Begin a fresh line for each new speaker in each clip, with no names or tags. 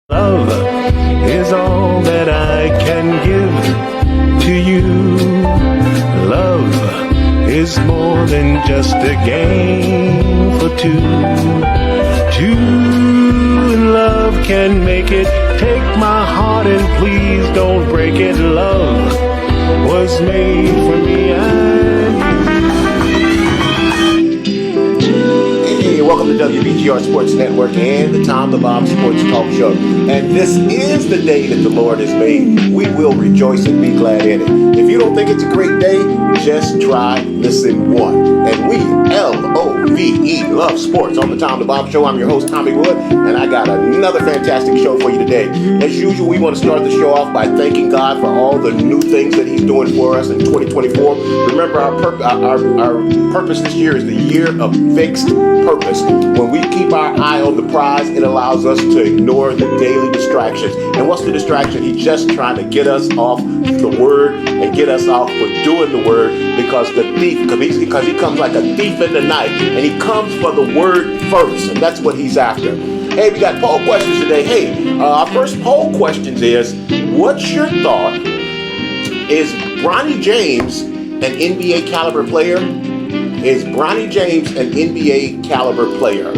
Love is all that I can give to you. Love is more than just a game for two. Two in love can make it. Take my heart and please don't break it. Love was made for me and you.
Hey, welcome to WBGR Sports Network and the Tom the Bomb Sports Talk Show. And this is the day that the Lord has made. We will rejoice and be glad in it. If you don't think it's a great day, just try listen one. And we, L-O-V-E, love sports on the Tom the Bomb Show. I'm your host, Tommy Wood, and I got another fantastic show for you today. As usual, we want to start the show off by thanking God for all the new things that He's doing for us in 2024. Remember, our purpose this year is the year of fixed purpose. When we keep our eye on the prize, it allows us to ignore the daily distractions. And what's the distraction? He's just trying to get us off the word and get us off for doing the word, because the thief, because he comes like a thief in the night, and he comes for the word first, and that's what he's after. Hey, we got poll questions today. Hey, our first poll questions is, what's your thought? Is Bronny James an NBA caliber player? Is Bronny James an NBA caliber player?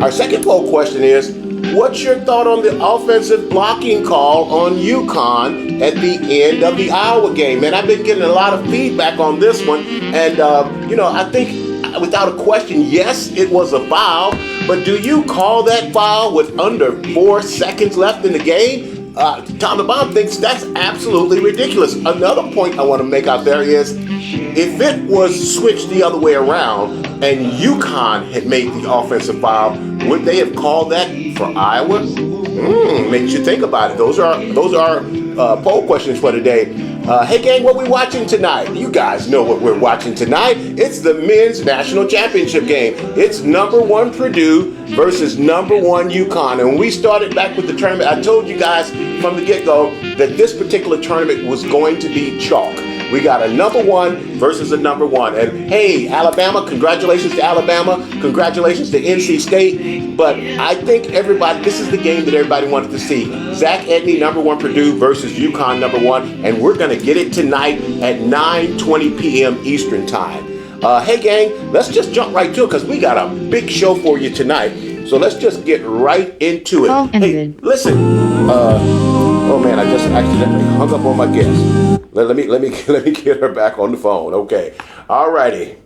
Our second poll question is, what's your thought on the offensive blocking call on UConn at the end of the Iowa game? Man, I've been getting a lot of feedback on this one, and I think without a question, yes, it was a foul, but do you call that foul with under 4 seconds left in the game? Tom the Bomb thinks that's absolutely ridiculous. Another point I want to make out there is, if it was switched the other way around and UConn had made the offensive foul, would they have called that for Iowa? Makes you think about it. Those are poll questions for today. Hey gang, what we watching tonight? You guys know what we're watching tonight. It's the men's national championship game. It's number 1 Purdue versus number 1 UConn. And when we started back with the tournament, I told you guys from the get-go that this particular tournament was going to be chalk. We got a number 1 versus a number 1. And hey, Alabama, congratulations to Alabama. Congratulations to NC State. But I think this is the game that everybody wanted to see. Zach Edney, number 1 Purdue versus UConn, number 1. And we're going to get it tonight at 9:20 p.m. Eastern time. Hey, gang, let's just jump right to it, because we got a big show for you tonight. So let's just get right into it. Hey, listen. Oh man, I just accidentally hung up on my guest. Let me get her back on the phone. Okay. All righty.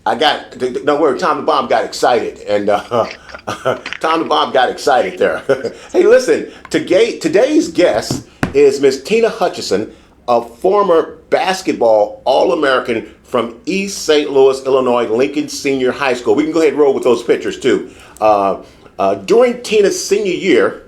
Don't worry, Tom the Bomb got excited. And Tom the Bomb got excited there. Hey, listen, today's guest is Miss Tina Hutchinson, a former basketball All-American from East St. Louis, Illinois, Lincoln Senior High School. We can go ahead and roll with those pictures too. During Tina's senior year,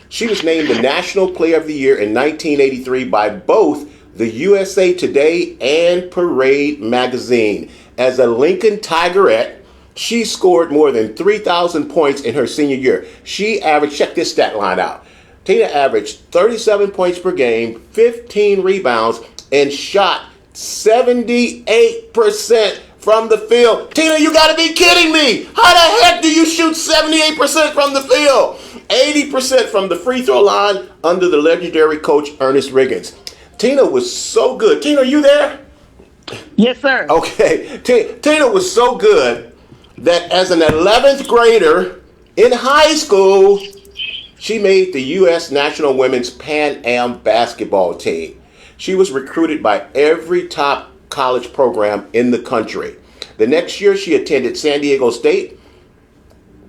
she was named the National Player of the Year in 1983 by both the USA Today and Parade magazine. As a Lincoln Tigerette, she scored more than 3,000 points in her senior year. She averaged, check this stat line out, Tina averaged 37 points per game, 15 rebounds, and shot 78% from the field. Tina, you gotta be kidding me! How the heck do you shoot 78% from the field? 80% from the free throw line under the legendary coach Ernest Riggins. Tina was so good. Tina, are you there?
Yes, sir.
Okay. Tina was so good that as an 11th grader in high school, she made the U.S. National Women's Pan Am basketball team. She was recruited by every top college program in the country. The next year, she attended San Diego State,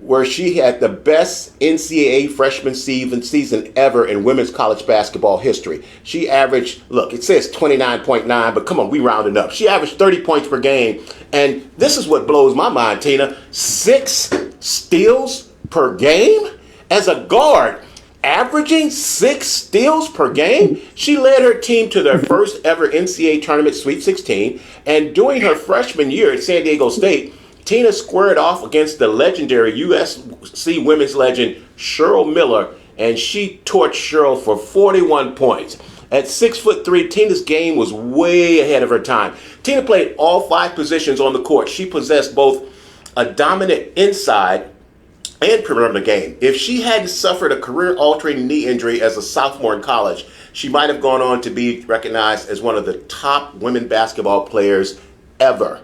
where she had the best NCAA freshman season ever in women's college basketball history. She averaged, look, it says 29.9, but come on, we rounded up. She averaged 30 points per game. And this is what blows my mind, Tina. 6 steals per game? As a guard, averaging 6 steals per game? She led her team to their first ever NCAA tournament Sweet 16. And during her freshman year at San Diego State, Tina squared off against the legendary USC women's legend Cheryl Miller, and she torched Cheryl for 41 points. At 6'3", Tina's game was way ahead of her time. Tina played all 5 positions on the court. She possessed both a dominant inside and perimeter game. If she hadn't suffered a career-altering knee injury as a sophomore in college, she might have gone on to be recognized as one of the top women basketball players ever.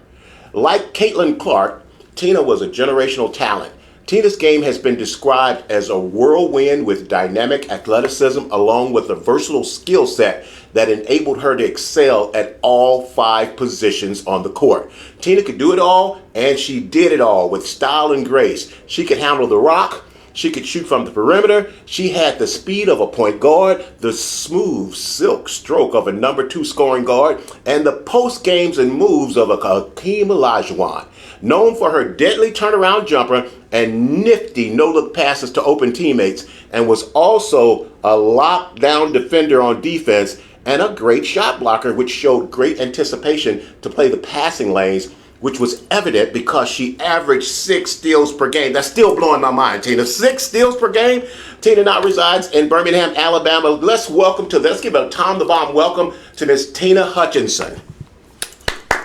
Like Caitlin Clark, Tina was a generational talent. Tina's game has been described as a whirlwind with dynamic athleticism along with a versatile skill set that enabled her to excel at all 5 positions on the court. Tina could do it all, and she did it all with style and grace. She could handle the rock. She could shoot from the perimeter. She had the speed of a point guard, the smooth silk stroke of a number 2 scoring guard, and the post games and moves of a Hakeem Olajuwon. Known for her deadly turnaround jumper and nifty no-look passes to open teammates, and was also a lockdown defender on defense and a great shot blocker, which showed great anticipation to play the passing lanes, which was evident because she averaged 6 steals per game. That's still blowing my mind, Tina. 6 steals per game? Tina now resides in Birmingham, Alabama. Let's give a Tom the Bomb welcome to Miss Tina Hutchinson.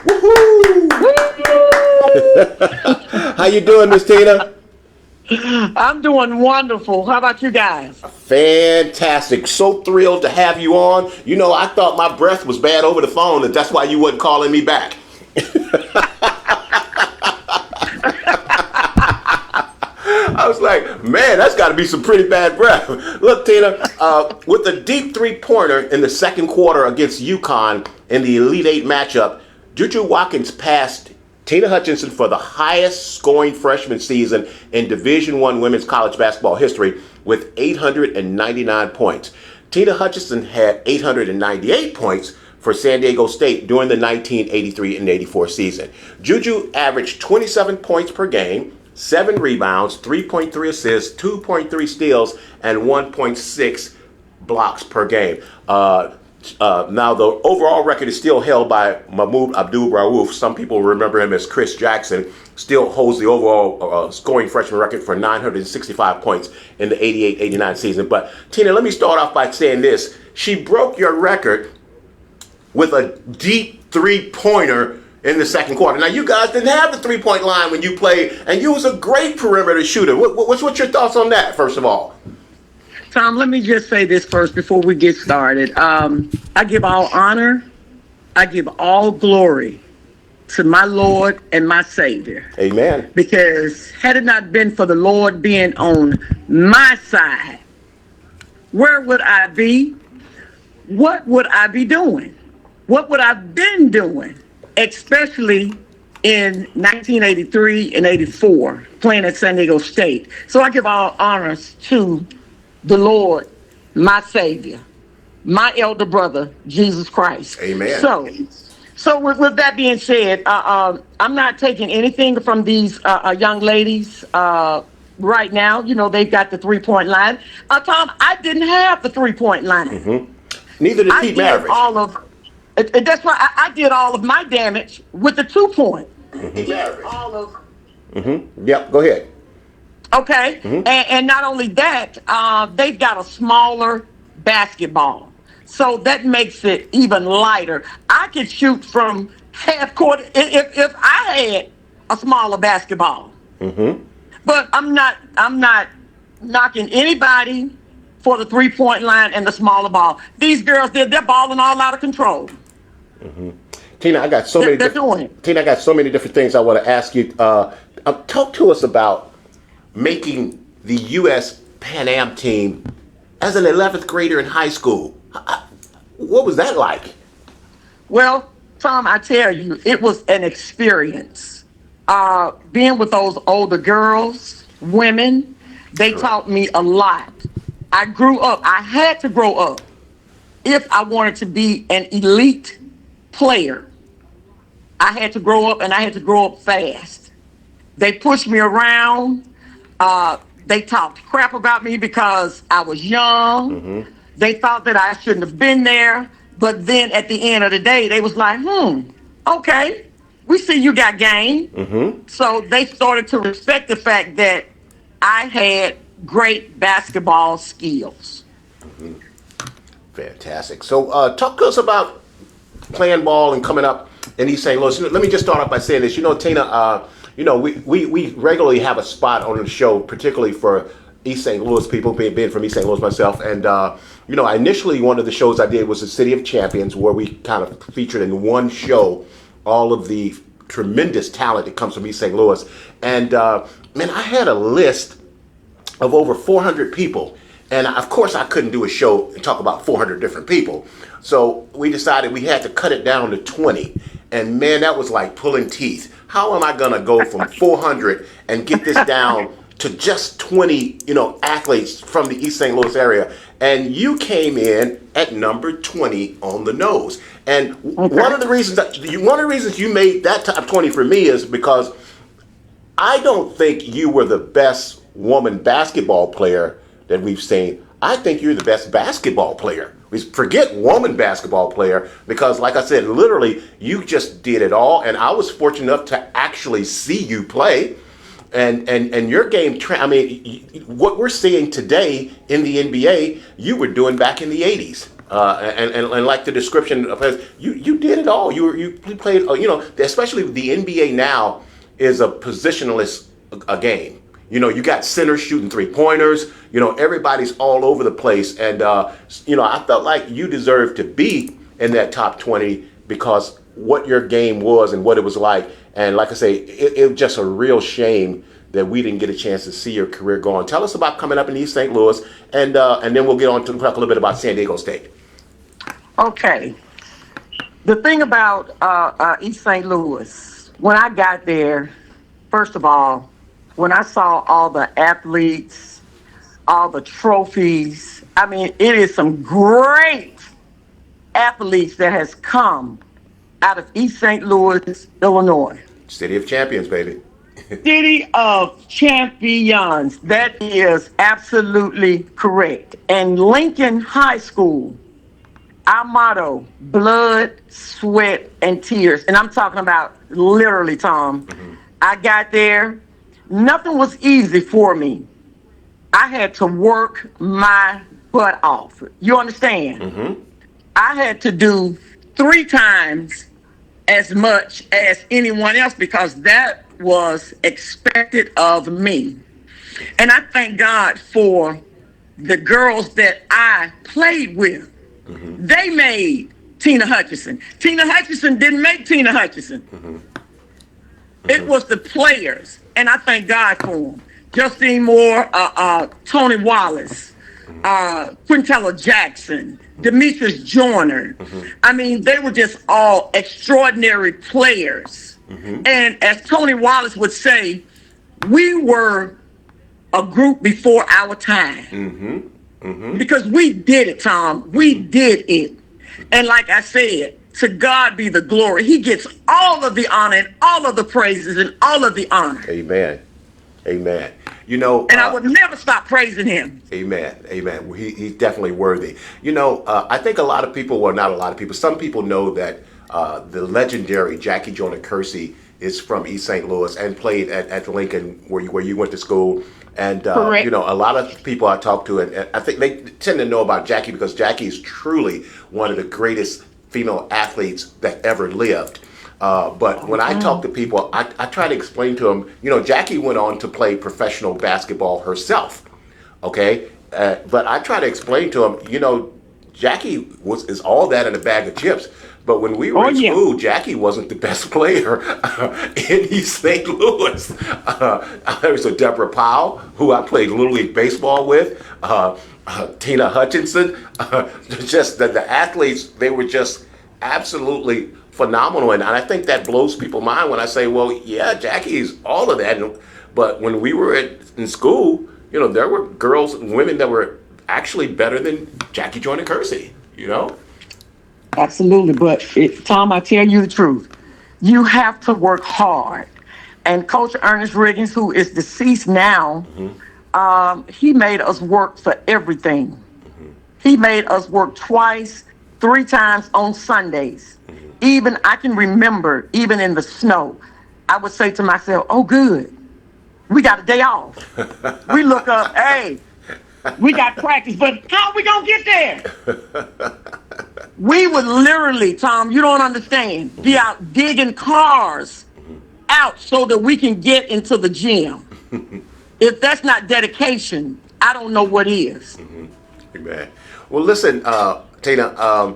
Woohoo! How you doing, Miss Tina?
I'm doing wonderful. How about you guys?
Fantastic. So thrilled to have you on. You know, I thought my breath was bad over the phone, and that's why you wasn't calling me back. I was like, man, that's got to be some pretty bad breath. Look, Tina, with a deep three-pointer in the second quarter against UConn in the Elite Eight matchup, Juju Watkins passed Tina Hutchinson for the highest scoring freshman season in Division I women's college basketball history with 899 points. Tina Hutchinson had 898 points for San Diego State during the 1983 and 84 season. Juju averaged 27 points per game, 7 rebounds, 3.3 assists, 2.3 steals, and 1.6 blocks per game. Now, the overall record is still held by Mahmoud Abdul-Rauf. Some people remember him as Chris Jackson. Still holds the overall scoring freshman record for 965 points in the 88-89 season. But, Tina, let me start off by saying this. She broke your record with a deep three-pointer in the second quarter. Now, you guys didn't have the three-point line when you played, and you was a great perimeter shooter. What's your thoughts on that, first of all?
Tom, let me just say this first before we get started. I give all honor, I give all glory to my Lord and my Savior.
Amen.
Because had it not been for the Lord being on my side, where would I be? What would I be doing? What would I have been doing? Especially in 1983 and 84, playing at San Diego State. So I give all honors to the Lord, my Savior, my elder brother, Jesus Christ.
Amen.
So with that being said, I'm not taking anything from these young ladies right now. You know, they've got the three-point line. Tom, I didn't have the three-point line.
Mm-hmm. Neither did Pete Maravich.
That's why I did all of my damage with the 2-point.
Mm-hmm. Yep, go ahead.
Okay, and not only that, they've got a smaller basketball, so that makes it even lighter. I could shoot from half court if I had a smaller basketball. Mm-hmm. But I'm not knocking anybody for the 3-point line and the smaller ball. These girls, they're balling all out of control.
Mm-hmm. Tina, I got so many different things I want to ask you. Talk to us about making the U.S. Pan Am team as an 11th grader in high school. What was that like?
Well, Tom, I tell you, it was an experience. Being with those older girls, women, they taught me a lot. I grew up. I had to grow up if I wanted to be an elite player. I had to grow up, and I had to grow up fast. They pushed me around. They talked crap about me because I was young. Mm-hmm. They thought that I shouldn't have been there. But then at the end of the day, they was like, okay, we see you got game. Mm-hmm. So they started to respect the fact that I had great basketball skills.
Mm-hmm. Fantastic. So talk to us about playing ball and coming up in East St. Louis. Let me just start off by saying this. You know, Tina, we regularly have a spot on the show, particularly for East St. Louis people, being from East St. Louis myself. And, initially one of the shows I did was the City of Champions, where we kind of featured in one show all of the tremendous talent that comes from East St. Louis. And, man, I had a list of over 400 people. And of course, I couldn't do a show and talk about 400 different people. So we decided we had to cut it down to 20. And man, that was like pulling teeth. How am I going to go from 400 and get this down to just 20, athletes from the East St. Louis area? And you came in at number 20 on the nose. And one of the reasons you made that top 20 for me is because I don't think you were the best woman basketball player that we've seen. I think you're the best basketball player. We forget woman basketball player, because like I said, literally you just did it all. And I was fortunate enough to actually see you play. And your game, what we're seeing today in the NBA, you were doing back in the 80s. And like the description of you did it all. You played, especially the NBA now is a positionless a game. You got centers shooting 3-pointers. Everybody's all over the place. And, I felt like you deserved to be in that top 20 because what your game was and what it was like. And like I say, it was just a real shame that we didn't get a chance to see your career go on. Tell us about coming up in East St. Louis, and then we'll get on to talk a little bit about San Diego State.
Okay. The thing about East St. Louis, when I got there, first of all, when I saw all the athletes, all the trophies, it is some great athletes that has come out of East St. Louis, Illinois.
City of Champions, baby.
City of Champions. That is absolutely correct. And Lincoln High School, our motto, blood, sweat, and tears. And I'm talking about literally, Tom. Mm-hmm. I got there. Nothing was easy for me. I had to work my butt off. You understand? Mm-hmm. I had to do 3 times as much as anyone else because that was expected of me. And I thank God for the girls that I played with. Mm-hmm. They made Tina Hutchinson. Tina Hutchinson didn't make Tina Hutchinson. Mm-hmm. It was the players, and I thank God for them. Justine Moore, Tony Wallace, Quintella Jackson, Demetrius Joyner. Mm-hmm. They were just all extraordinary players. Mm-hmm. And as Tony Wallace would say, we were a group before our time. Mm-hmm. Mm-hmm. Because we did it, Tom. We did it. And like I said, to God be the glory. He gets all of the honor and all of the praises and all of the honor.
Amen. Amen. And
I would never stop praising him.
Amen. Amen. He's definitely worthy. I think a lot of people, well, not a lot of people, some people know that the legendary Jackie Jonah Kersey is from East St. Louis and played at Lincoln, where you went to school. And, a lot of people I talk to, and I think they tend to know about Jackie because Jackie is truly one of the greatest female athletes that ever lived. But when I talk to people, I try to explain to them, Jackie went on to play professional basketball herself. Okay. But I try to explain to them, Jackie is all that in a bag of chips. But when we were in school, Jackie wasn't the best player in East St. Louis. There was a Deborah Powell, who I played Little League Baseball with, Tina Hutchinson. Just the athletes, they were just absolutely phenomenal. And I think that blows people's mind when I say, well, yeah, Jackie's all of that. But when we were in school, there were girls and women that were actually better than Jackie Jonah Kersey,
Absolutely. But Tom, I tell you the truth. You have to work hard. And Coach Ernest Riggins, who is deceased now, he made us work for everything. Mm-hmm. He made us work twice, 3 times on Sundays. Mm-hmm. Even I can remember, even in the snow, I would say to myself, oh, good. We got a day off. We look up, hey, we got practice, but how are we going to get there? We would literally, Tom, you don't understand, be out digging cars out so that we can get into the gym. If that's not dedication, I don't know what is.
Amen. Well, listen, Tina.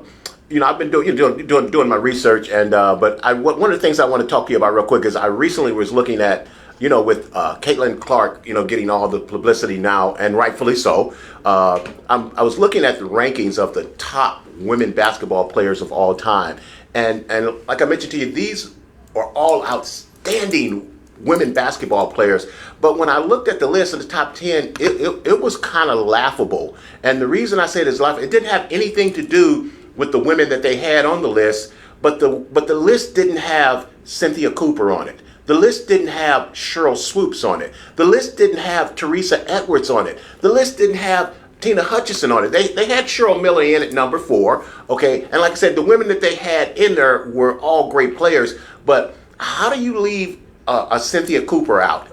I've been doing my research, and but one of the things I want to talk to you about real quick is I recently was looking at, with Caitlin Clark, getting all the publicity now, and rightfully so. I was looking at the rankings of the top women basketball players of all time, and like I mentioned to you, these are all outstanding women basketball players. But when I looked at the list of the top 10, it was kind of laughable. And the reason I say it is laughable, it didn't have anything to do with the women that they had on the list, but the list didn't have Cynthia Cooper on it. The list didn't have Cheryl Swoops on it. The list didn't have Teresa Edwards on it. The list didn't have Tina Hutchinson on it. They had Cheryl Miller in at number 4, okay? And like I said, the women that they had in there were all great players, but how do you leave a Cynthia Cooper out,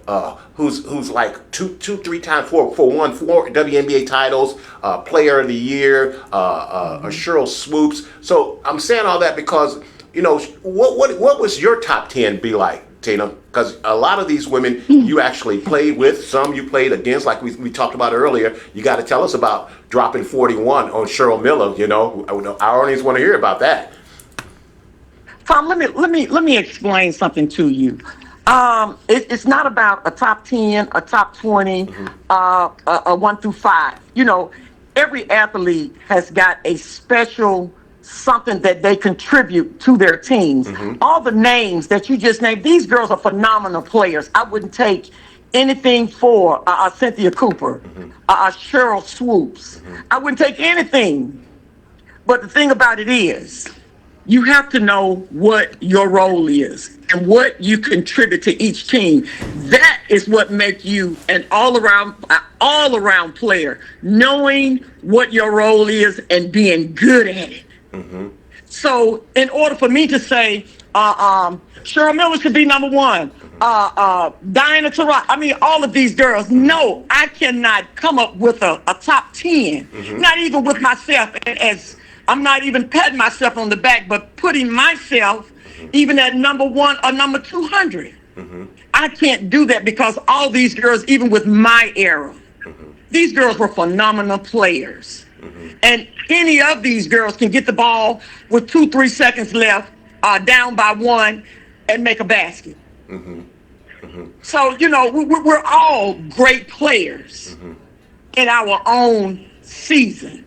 who's like two, 3 times, four WNBA titles, Player of the Year, a Cheryl Swoops. So I'm saying all that because what was your top 10 be like, Tina? Because a lot of these women you actually played with, some you played against, like we talked about earlier. You got to tell us about dropping 41 on Cheryl Miller. Our audience want to hear about that.
Tom, let me explain something to you. It's not about a top 10, a top 20, a 1 through 5. Every athlete has got a special something that they contribute to their teams. All the names that you just named, these girls are phenomenal players. I wouldn't take anything for Cynthia Cooper, Cheryl Swoops. I wouldn't take anything. But the thing about it is, you have to know what your role is and what you contribute to each team. That is what makes you an all-around player, knowing what your role is and being good at it. So in order for me to say Cheryl Miller should be number 1, Diana Taurasi, all of these girls, no, I cannot come up with a top 10, not even with myself, as I'm not even patting myself on the back, but putting myself even at number 1 or number 200. I can't do that because all these girls, even with my era, these girls were phenomenal players. And any of these girls can get the ball with 2-3 seconds left, down by 1, and make a basket. So, we're all great players in our own season.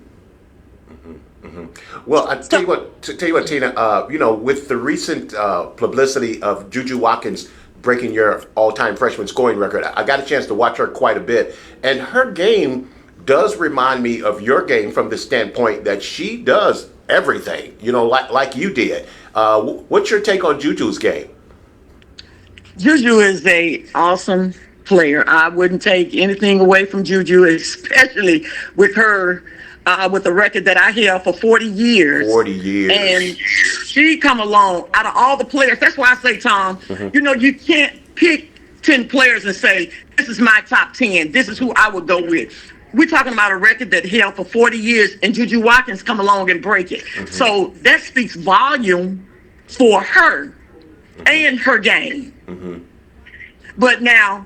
Well, I tell you what, Tina. With the recent publicity of Juju Watkins breaking your all-time freshman scoring record, I got a chance to watch her quite a bit, and her game does remind me of your game from the standpoint that she does everything. Like you did. What's your take on Juju's game?
Juju is a awesome player. I wouldn't take anything away from Juju, especially with her. With a record that I held for 40 years.
40 years.
And she come along out of all the players. That's why I say, Tom, you can't pick 10 players and say, this is my top 10. This is who I would go with. We're talking about a record that held for 40 years, and Juju Watkins come along and break it. So that speaks volume for her and her game. But now,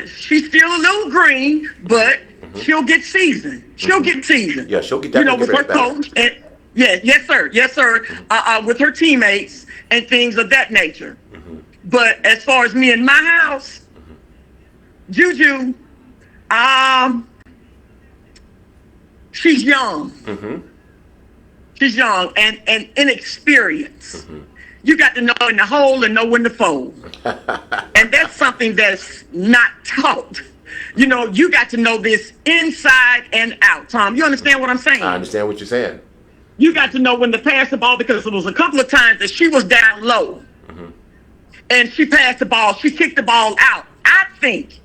she's still a little green, but she'll get seasoned. She'll get seasoned.
Yeah, she'll get that.
With her coach. And, yes, sir. With her teammates and things of that nature. But as far as me and my house, Juju, she's young. She's young and inexperienced. You got to know in the hole and know when to fold. And that's something that's not taught. You got to know this inside and out, Tom. You understand what I'm saying?
I understand what you're saying.
You got to know when to pass the ball because there was a couple of times that she was down low. And she passed the ball. She kicked the ball out. I think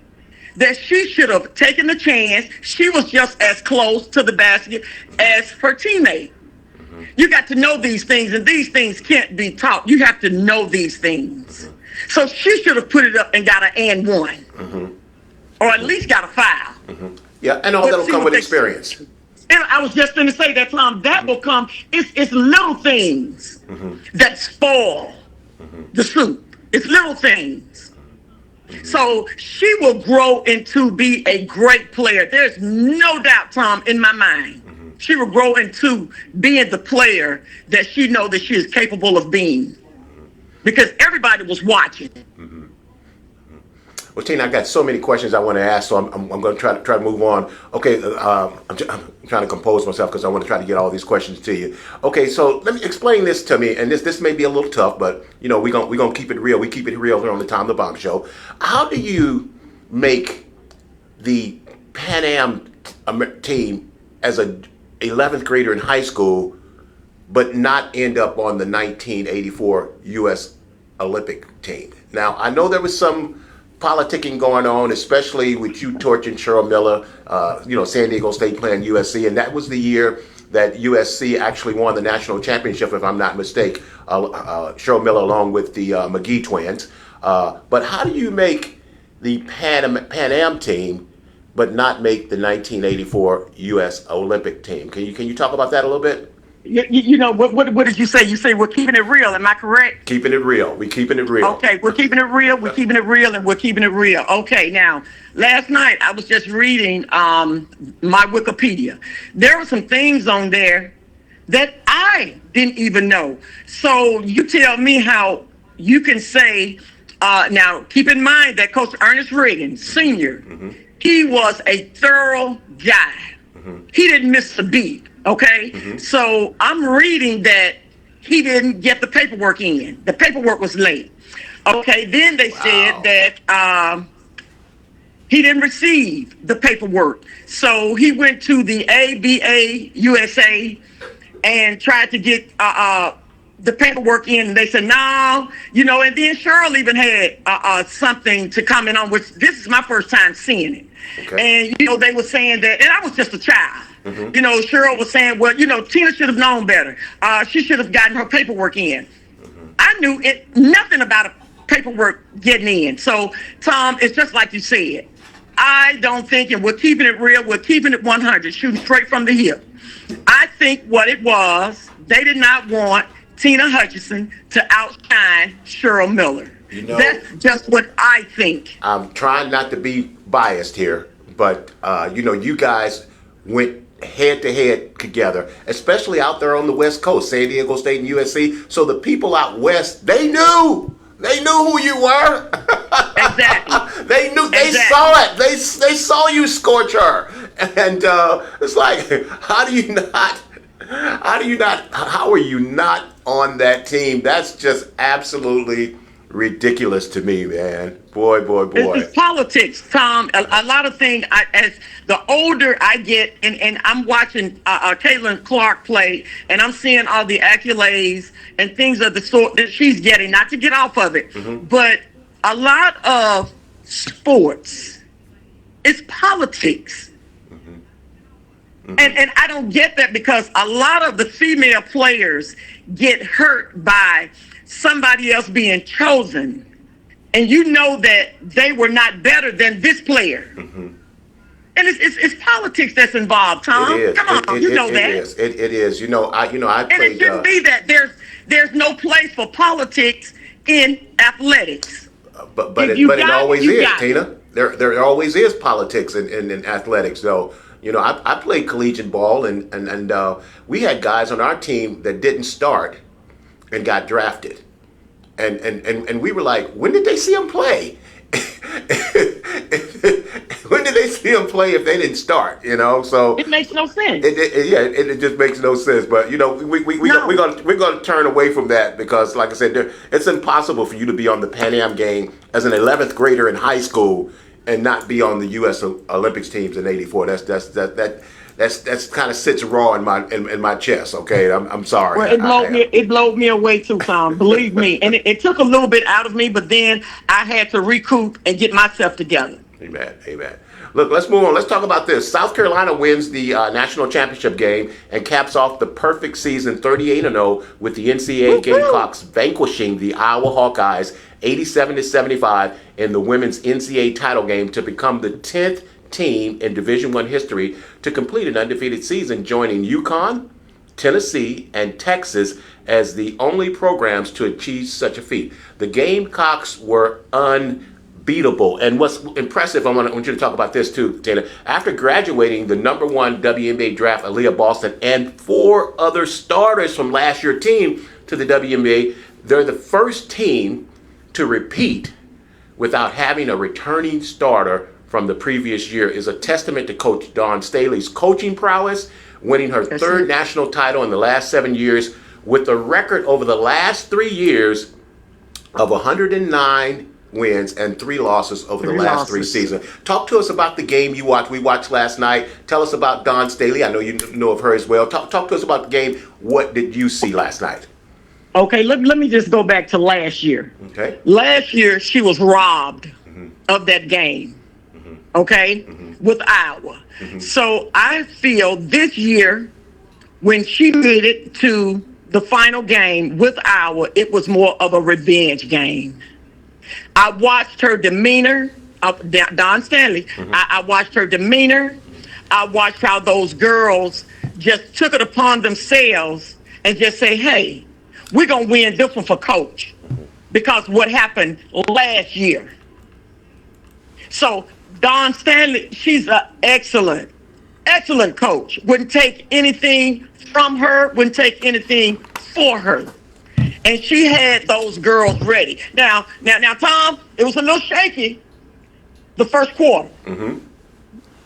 that she should have taken the chance. She was just as close to the basket as her teammate. You got to know these things, and these things can't be taught. You have to know these things. So she should have put it up and got an and one. Or at least got a foul.
Yeah, and all that'll come with experience.
And I was just going to say that, Tom, that will come. It's little things that spoil the soup. It's little things. So she will grow into be a great player. There's no doubt, Tom, in my mind. She will grow into being the player that she know that she is capable of being, because everybody was watching.
Well, Tina, I got so many questions I want to ask, so I'm going to try to move on. Okay, I'm trying to compose myself because I want to try to get all these questions to you. Okay, so let me explain this to me, and this may be a little tough, but you know we're gonna keep it real. We keep it real here on the Tom the Bomb Show. How do you make the Pan Am team as a 11th grader in high school, but not end up on the 1984 U.S. Olympic team? Now, I know there was some politicking going on, especially with you torching Cheryl Miller, San Diego State playing USC, and that was the year that USC actually won the national championship, if I'm not mistaken. Cheryl Miller along with the McGee twins. But how do you make the Pan Am team, but not make the 1984 U.S. Olympic team? Can you talk about that a little bit?
You know, what did you say? You say we're keeping it real. Am I correct?
Keeping it real. We're keeping it real.
Okay, we're keeping it real. We're keeping it real, and we're keeping it real. Okay, now, last night I was just reading my Wikipedia. There were some things on there that I didn't even know. So you tell me how you can say, now keep in mind that Coach Ernest Reagan, Sr., he was a thorough guy. He didn't miss a beat. Okay, so I'm reading that he didn't get the paperwork in. The paperwork was late. Okay, then they said that he didn't receive the paperwork. So he went to the ABA USA and tried to get the paperwork in. And they said, no, and then Cheryl even had something to comment on, which this is my first time seeing it. Okay. And, they were saying that, and I was just a child. Cheryl was saying, well, Tina should have known better. She should have gotten her paperwork in. I knew nothing about paperwork getting in. So, Tom, it's just like you said. I don't think, and we're keeping it real, we're keeping it 100, shooting straight from the hip. I think what it was, they did not want Tina Hutchinson to outshine Cheryl Miller. That's just what I think.
I'm trying not to be biased here, but, you guys went head-to-head together, especially out there on the West Coast, San Diego State and USC. So the people out west, they knew who you were.
Exactly.
They knew. They saw it. They saw you scorch her, and it's like, how are you not on that team? That's just absolutely ridiculous to me, man. Boy.
It's politics, Tom. A lot of things. As the older I get, and I'm watching Caitlin Clark play, and I'm seeing all the accolades and things of the sort that she's getting. Not to get off of it, but a lot of sports, it's politics. And I don't get that, because a lot of the female players get hurt by somebody else being chosen, and that they were not better than this player. And it's politics that's involved, Tom.
It is.
Come on,
It
that.
is. It is. I played.
And it shouldn't be that. There's no place for politics in athletics.
But it always is, Tina. There always is politics in athletics, though. I played collegiate ball, and we had guys on our team that didn't start and got drafted, and we were like, when did they see him play? When did they see him play if they didn't start? So
it makes no sense.
It just makes no sense. But we're gonna turn away from that, because, like I said, it's impossible for you to be on the Pan Am game as an 11th grader in high school and not be on the U.S. Olympics teams in '84. That's kind of sits raw in my chest. Okay, I'm sorry.
Well, it blowed me away too, Tom. Believe me, and it took a little bit out of me, but then I had to recoup and get myself together.
Amen. Look, let's move on. Let's talk about this. South Carolina wins the national championship game and caps off the perfect season, 38-0, with the NCAA Gamecocks vanquishing the Iowa Hawkeyes 87-75 in the women's NCAA title game to become the 10th team in Division I history to complete an undefeated season, joining UConn, Tennessee, and Texas as the only programs to achieve such a feat. The Gamecocks were unbeatable. And what's impressive, I want you to talk about this too, Taylor. After graduating the #1 WNBA draft, Aaliyah Boston, and 4 other starters from last year's team to the WNBA, they're the first team to repeat without having a returning starter from the previous year. Is a testament to Coach Dawn Staley's coaching prowess, winning her 3rd national title in the last 7 years, with a record over the last 3 years of 109 wins and 3 losses over the last 3 seasons. Talk to us about the game you watched. We watched last night. Tell us about Dawn Staley. I know you know of her as well. Talk to us about the game. What did you see last night?
Okay, let me just go back to last year.
Okay.
Last year, she was robbed of that game, okay, with Iowa. So I feel this year, when she made it to the final game with Iowa, it was more of a revenge game. I watched her demeanor, Dawn Stanley. I watched her demeanor. I watched how those girls just took it upon themselves and just say, hey, we're going to win this one for Coach, because what happened last year. So Dawn Stanley, she's an excellent coach. Wouldn't take anything from her, wouldn't take anything for her. And she had those girls ready. Now, Tom, it was a little shaky the first quarter.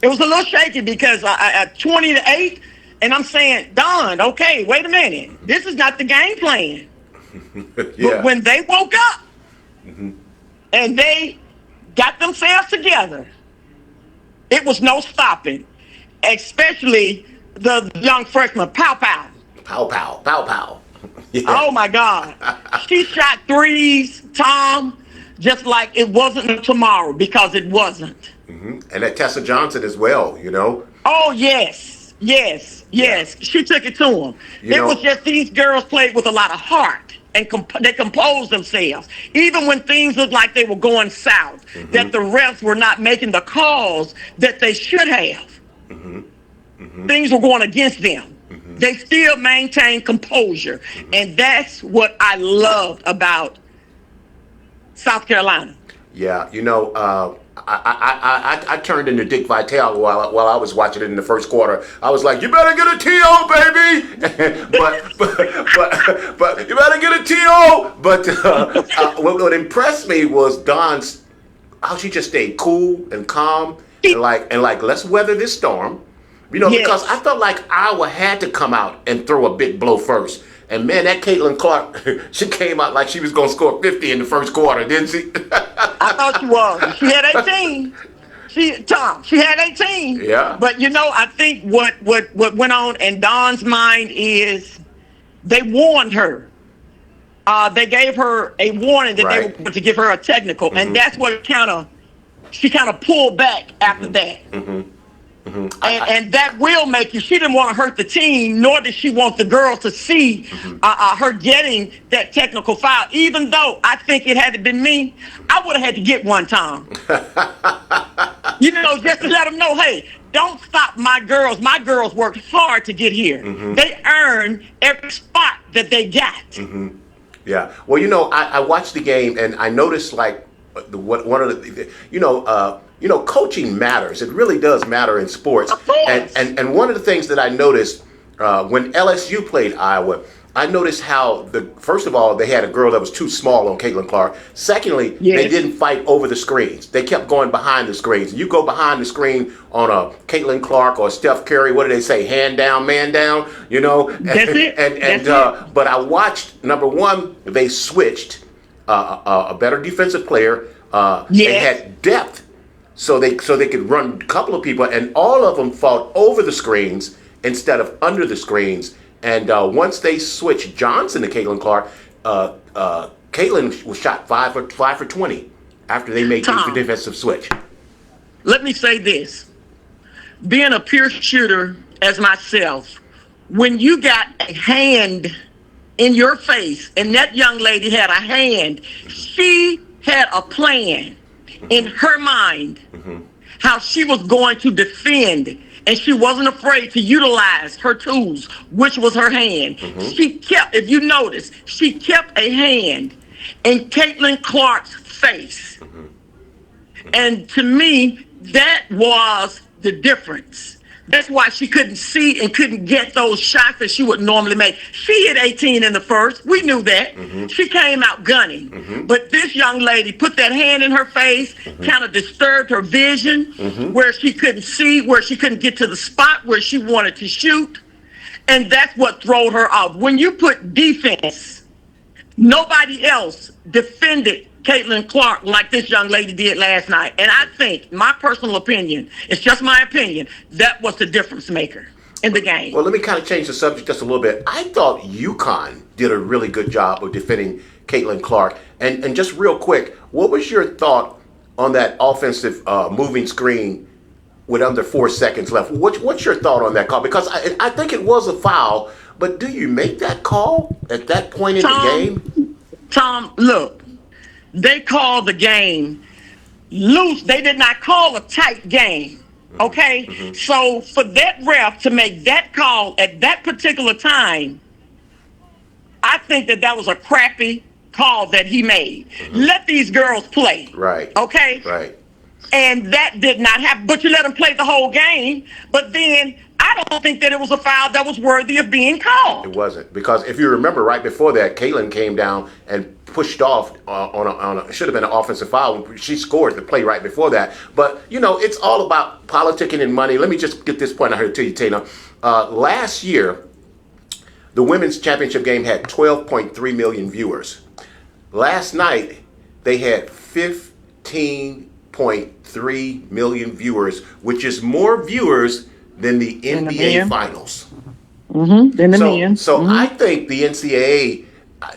It was a little shaky because I 20-8, and I'm saying, Dawn, okay, wait a minute. This is not the game plan. But when they woke up and they got themselves together, it was no stopping, especially the young freshman, Pow Pow.
Pow, pow, pow, pow. Yeah.
Oh, my God. She shot threes, Tom, just like it wasn't tomorrow, because it wasn't.
And that Tessa Johnson as well, you know.
Oh, yes. She took it to them. It was just these girls played with a lot of heart, and they composed themselves. Even when things looked like they were going south, that the refs were not making the calls that they should have. Things were going against them. They still maintained composure. And that's what I loved about South Carolina.
Yeah, you know, I turned into Dick Vitale while I was watching it in the first quarter. I was like, "You better get a TO, baby!" but you better get a TO. But what impressed me was Dawn's how she just stayed cool and calm and like let's weather this storm. You know, because I felt like Iowa had to come out and throw a big blow first. And man, that Caitlin Clark, she came out like she was going to score 50 in the first quarter, didn't she?
I thought she was. She had 18. She had 18.
Yeah.
But, you know, I think what went on in Dawn's mind is they warned her. They gave her a warning that they were going to give her a technical. And that's what she kind of pulled back after that. And that will make you. She didn't want to hurt the team, nor did she want the girls to see her getting that technical foul. Even though I think it had to been me, I would have had to get one, Tom. You know, just to let them know, hey, don't stop my girls. My girls worked hard to get here. They earned every spot that they got.
Yeah. Well, you know, I watched the game and I noticed like one of the, you know, coaching matters. It really does matter in sports.
Of course.
And one of the things that I noticed when LSU played Iowa, I noticed how first of all, they had a girl that was too small on Caitlin Clark. Secondly, they didn't fight over the screens. They kept going behind the screens. You go behind the screen on a Caitlin Clark or Steph Curry, what do they say? Hand down, man down, you know?
That's it.
But I watched, number one, they switched a better defensive player. They had depth. So they could run a couple of people, and all of them fought over the screens instead of under the screens. And once they switched Johnson to Caitlin Clark, Caitlin was shot 5 for 20 after they made the defensive switch.
Let me say this. Being a pure shooter as myself, when you got a hand in your face, and that young lady had a hand, she had a plan in her mind how she was going to defend, and she wasn't afraid to utilize her tools, which was her hand. She kept, if you notice, she kept a hand in Caitlin Clark's face. And to me, that was the difference. That's why she couldn't see and couldn't get those shots that she would normally make. She hit 18 in the first. We knew that. She came out gunning. But this young lady put that hand in her face, kind of disturbed her vision, where she couldn't see, where she couldn't get to the spot where she wanted to shoot. And that's what threw her off. When you put defense, nobody else defended Caitlin Clark like this young lady did last night. And I think, my personal opinion, it's just my opinion, that was the difference maker in the game.
Well, let me kind of change the subject just a little bit. I thought UConn did a really good job of defending Caitlin Clark. And just real quick, what was your thought on that offensive moving screen with under 4 seconds left? What's your thought on that call? Because I think it was a foul, but do you make that call at that point in the game?
Tom, look. They called the game loose. They did not call a tight game. Okay? So for that ref to make that call at that particular time, I think that was a crappy call that he made. Let these girls play.
Right.
Okay?
Right.
And that did not happen. But you let them play the whole game. But then I don't think that it was a foul that was worthy of being called.
It wasn't. Because if you remember right before that, Caitlin came down and pushed off on a should have been an offensive foul. She scored the play right before that. But, you know, it's all about politicking and money. Let me just get this point out here to you, Tina. Last year, the women's championship game had 12.3 million viewers. Last night, they had 15.3 million viewers, which is more viewers than the NBA Finals.
Than the men.
So I think the NCAA,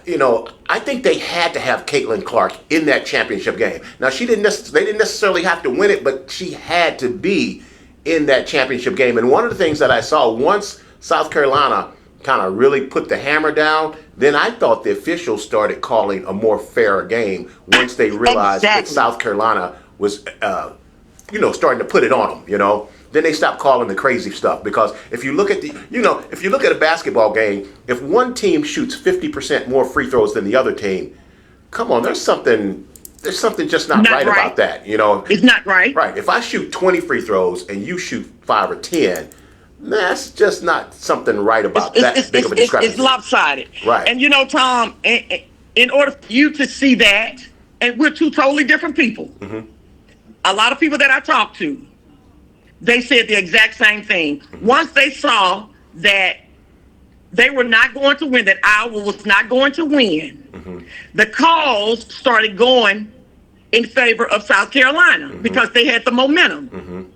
you know, I think they had to have Caitlin Clark in that championship game. Now, they didn't necessarily have to win it, but she had to be in that championship game. And one of the things that I saw, once South Carolina kind of really put the hammer down, then I thought the officials started calling a more fair game once they realized that South Carolina was, starting to put it on them, you know. Then they stopped calling the crazy stuff, because if you look at if you look at a basketball game, if one team shoots 50% more free throws than the other team, come on, there's something just not right about that, you know.
It's not right.
Right. If I shoot 20 free throws and you shoot 5 or 10, that's just not something right about that big of a discrepancy.
It's lopsided.
Right.
And you know, Tom, in order for you to see that, and we're two totally different people. A lot of people that I talk to, they said the exact same thing. Once they saw that they were not going to win, that Iowa was not going to win, the calls started going in favor of South Carolina because they had the momentum.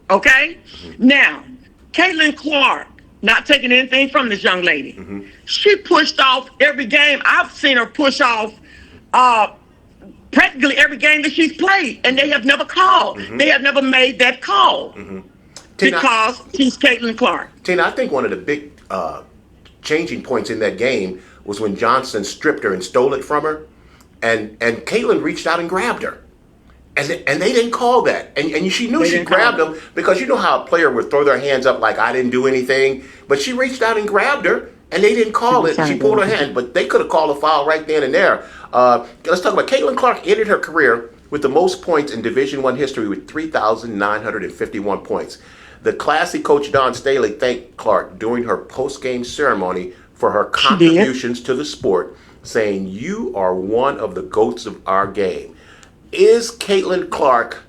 Okay? Now, Caitlin Clark, not taking anything from this young lady, she pushed off every game. I've seen her push off practically every game that she's played, and they have never called. They have never made that call because she's Caitlin Clark.
Tina, I think one of the big changing points in that game was when Johnson stripped her and stole it from her, and Caitlin reached out and grabbed her. And they didn't call that. And she knew she grabbed him, because you know how a player would throw their hands up like, I didn't do anything. But she reached out and grabbed her, and they didn't call it. She pulled her hand, but they could have called a foul right then and there. Let's talk about Caitlin Clark. Ended her career with the most points in Division I history with 3,951 points. The classy coach Don Staley thanked Clark during her post-game ceremony for her contributions to the sport, saying, "You are one of the GOATs of our game." Is Caitlin Clark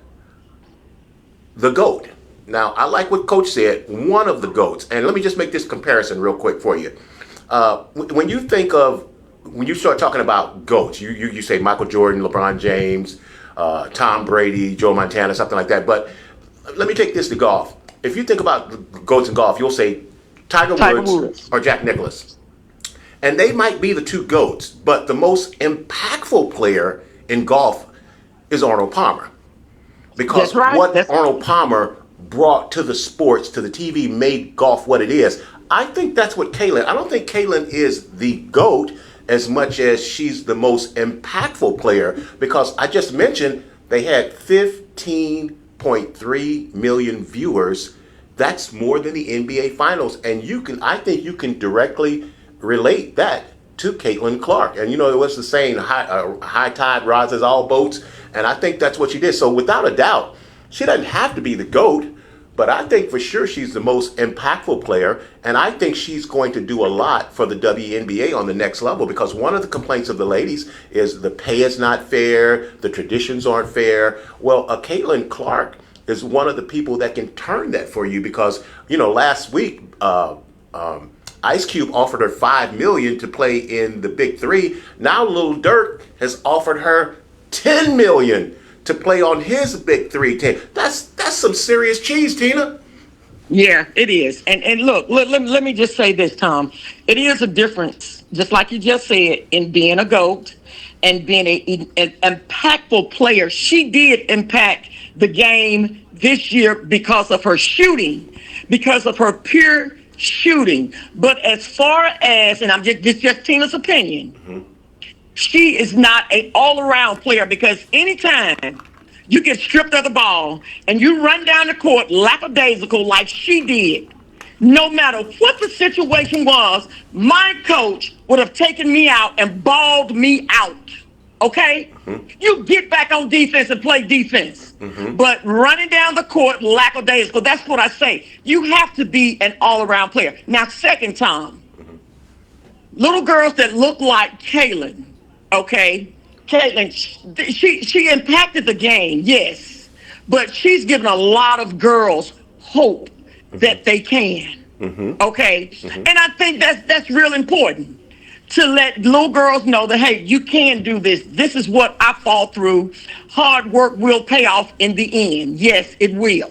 the GOAT? Now, I like what Coach said, one of the GOATs. And let me just make this comparison real quick for you. When you start talking about GOATs, you say Michael Jordan, LeBron James, Tom Brady, Joe Montana, something like that. But let me take this to golf. If you think about GOATs in golf, you'll say Tiger Woods or Jack Nicklaus. And they might be the two GOATs, but the most impactful player in golf is Arnold Palmer. Because what Arnold Palmer brought to the sports, to the TV, made golf what it is. I think that's what Caitlin, I don't think Caitlin is the GOAT as much as she's the most impactful player, because I just mentioned they had 15 8.3 million viewers. That's more than the NBA Finals, and I think you can directly relate that to Caitlin Clark. And it was the saying, high tide rises all boats, and I think that's what she did. So without a doubt, she doesn't have to be the GOAT, but I think for sure she's the most impactful player, and I think she's going to do a lot for the WNBA on the next level, because one of the complaints of the ladies is the pay is not fair, the traditions aren't fair. Well, Caitlin Clark is one of the people that can turn that for you, because last week Ice Cube offered her $5 million to play in the Big Three. Now Lil Durk has offered her $10 million to play on his Big Three team. That's some serious cheese, Tina.
Yeah, it is. And look, let me just say this, Tom. It is a difference, just like you just said, in being a GOAT and being an impactful player. She did impact the game this year because of her shooting, because of her pure shooting. But as far as, and I'm just Tina's opinion, she is not an all-around player, because anytime you get stripped of the ball and you run down the court lackadaisical like she did, no matter what the situation was, my coach would have taken me out and balled me out. Okay? You get back on defense and play defense. But running down the court lackadaisical, that's what I say. You have to be an all-around player. Now, second, Tom, little girls that look like Caitlin, okay? Caitlin, she impacted the game, yes, but she's given a lot of girls hope that they can, okay? And I think that's real important, to let little girls know that, hey, you can do this. This is what I fought through. Hard work will pay off in the end. Yes, it will.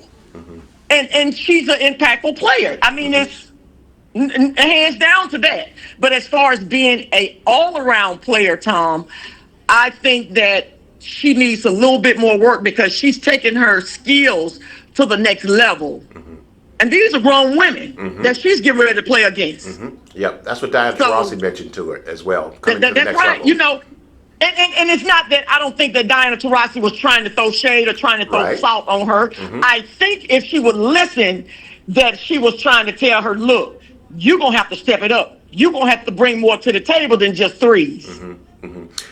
And she's an impactful player. I mean, it's hands down to that. But as far as being an all-around player, Tom, I think that she needs a little bit more work, because she's taking her skills to the next level. And these are grown women that she's getting ready to play against.
Yep, that's what Diana Taurasi mentioned to her as well.
That's right. Level. And it's not that I don't think that Diana Taurasi was trying to throw shade or trying to throw salt on her. I think if she would listen, that she was trying to tell her, look, you're going to have to step it up. You're going to have to bring more to the table than just threes.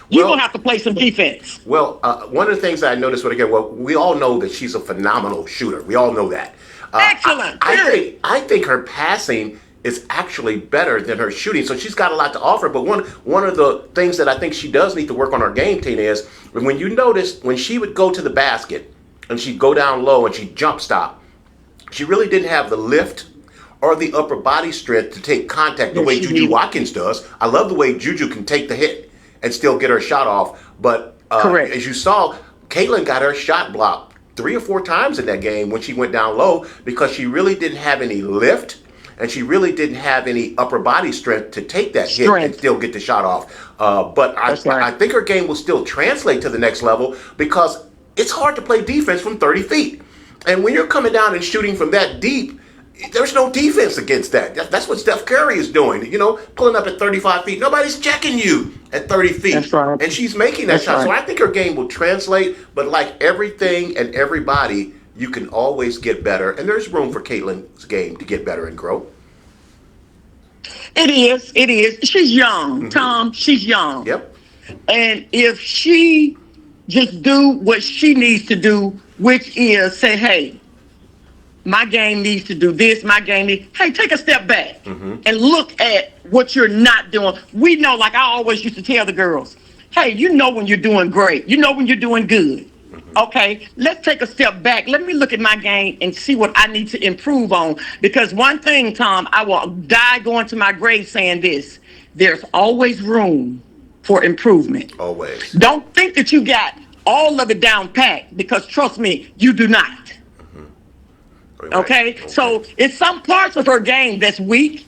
You're going to have to play some defense.
Well, one of the things that I noticed, we all know that she's a phenomenal shooter. We all know that.
Excellent.
I think her passing is actually better than her shooting, so she's got a lot to offer. But one of the things that I think she does need to work on her game, Tina, is when you notice when she would go to the basket and she'd go down low and she'd jump stop, she really didn't have the lift or the upper body strength to take contact the way Juju Watkins does. I love the way Juju can take the hit and still get her shot off. But as you saw, Caitlin got her shot blocked 3 or 4 times in that game when she went down low, because she really didn't have any lift and she really didn't have any upper body strength to take that hit and still get the shot off. But I think her game will still translate to the next level, because it's hard to play defense from 30 feet. And when you're coming down and shooting from that deep, there's no defense against that. That's what Steph Curry is doing, pulling up at 35 feet. Nobody's checking you at 30 feet.
That's right.
And she's making that shot. Right. So I think her game will translate, but like everything and everybody, you can always get better. And there's room for Caitlin's game to get better and grow.
It is. She's young, Tom. She's young.
Yep.
And if she just do what she needs to do, which is say, hey, my game needs to do this. Hey, take a step back and look at what you're not doing. We know, like I always used to tell the girls, hey, you know when you're doing great. You know when you're doing good. Okay, let's take a step back. Let me look at my game and see what I need to improve on. Because one thing, Tom, I will die going to my grave saying this: there's always room for improvement.
Always.
Don't think that you got all of it down packed, because trust me, you do not. Okay, so it's some parts of her game that's weak.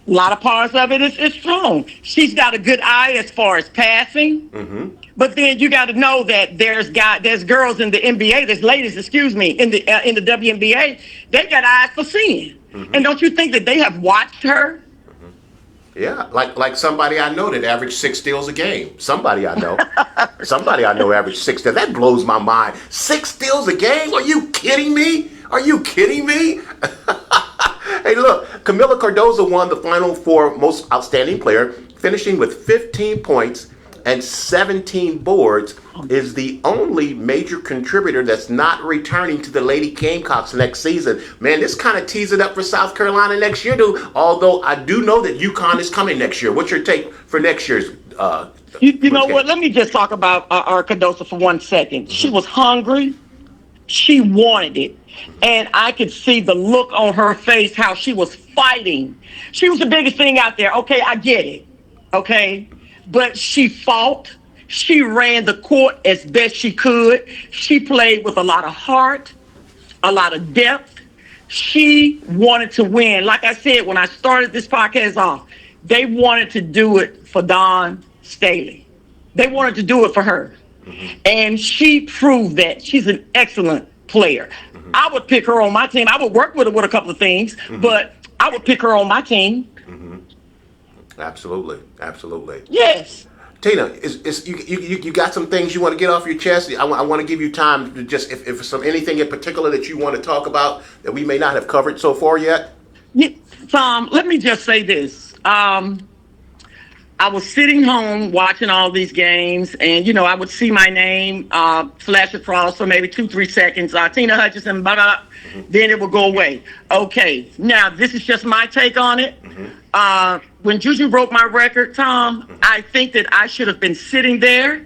A lot of parts of it is strong. She's got a good eye as far as passing. But then you got to know that there's girls in the NBA, there's ladies, in the WNBA, they got eyes for seeing. And don't you think that they have watched her
Yeah, like somebody I know that averaged 6 steals a game. Somebody I know. Somebody I know averaged 6 steals. That blows my mind. 6 steals a game? Are you kidding me? Are you kidding me? Hey, look, Camila Cardozo won the final for most outstanding player, finishing with 15 points and 17 boards, is the only major contributor that's not returning to the Lady Gamecocks next season. Man, this kind of tees it up for South Carolina next year, dude. Although I do know that UConn is coming next year. What's your take for next year's?
You know what? Let me just talk about Cardoso for 1 second. She was hungry. She wanted it. And I could see the look on her face, how she was fighting. She was the biggest thing out there. Okay, I get it. Okay. But she fought. She ran the court as best she could. She played with a lot of heart, a lot of depth. She wanted to win. Like I said, when I started this podcast off, they wanted to do it for Dawn Staley. They wanted to do it for her. And she proved that. She's an excellent player. I would pick her on my team. I would work with her with a couple of things, but I would pick her on my team.
Absolutely, absolutely.
Yes.
Tina, you got some things you want to get off your chest? I want to give you time to just, if some anything in particular that you want to talk about that we may not have covered so far yet?
Yeah, Tom, let me just say this. I was sitting home watching all these games, and, you know, I would see my name flash across for maybe 2-3 seconds. Tina Hutchinson, blah, blah, then it would go away. Okay, now this is just my take on it. When Juju broke my record, Tom, I think that I should have been sitting there.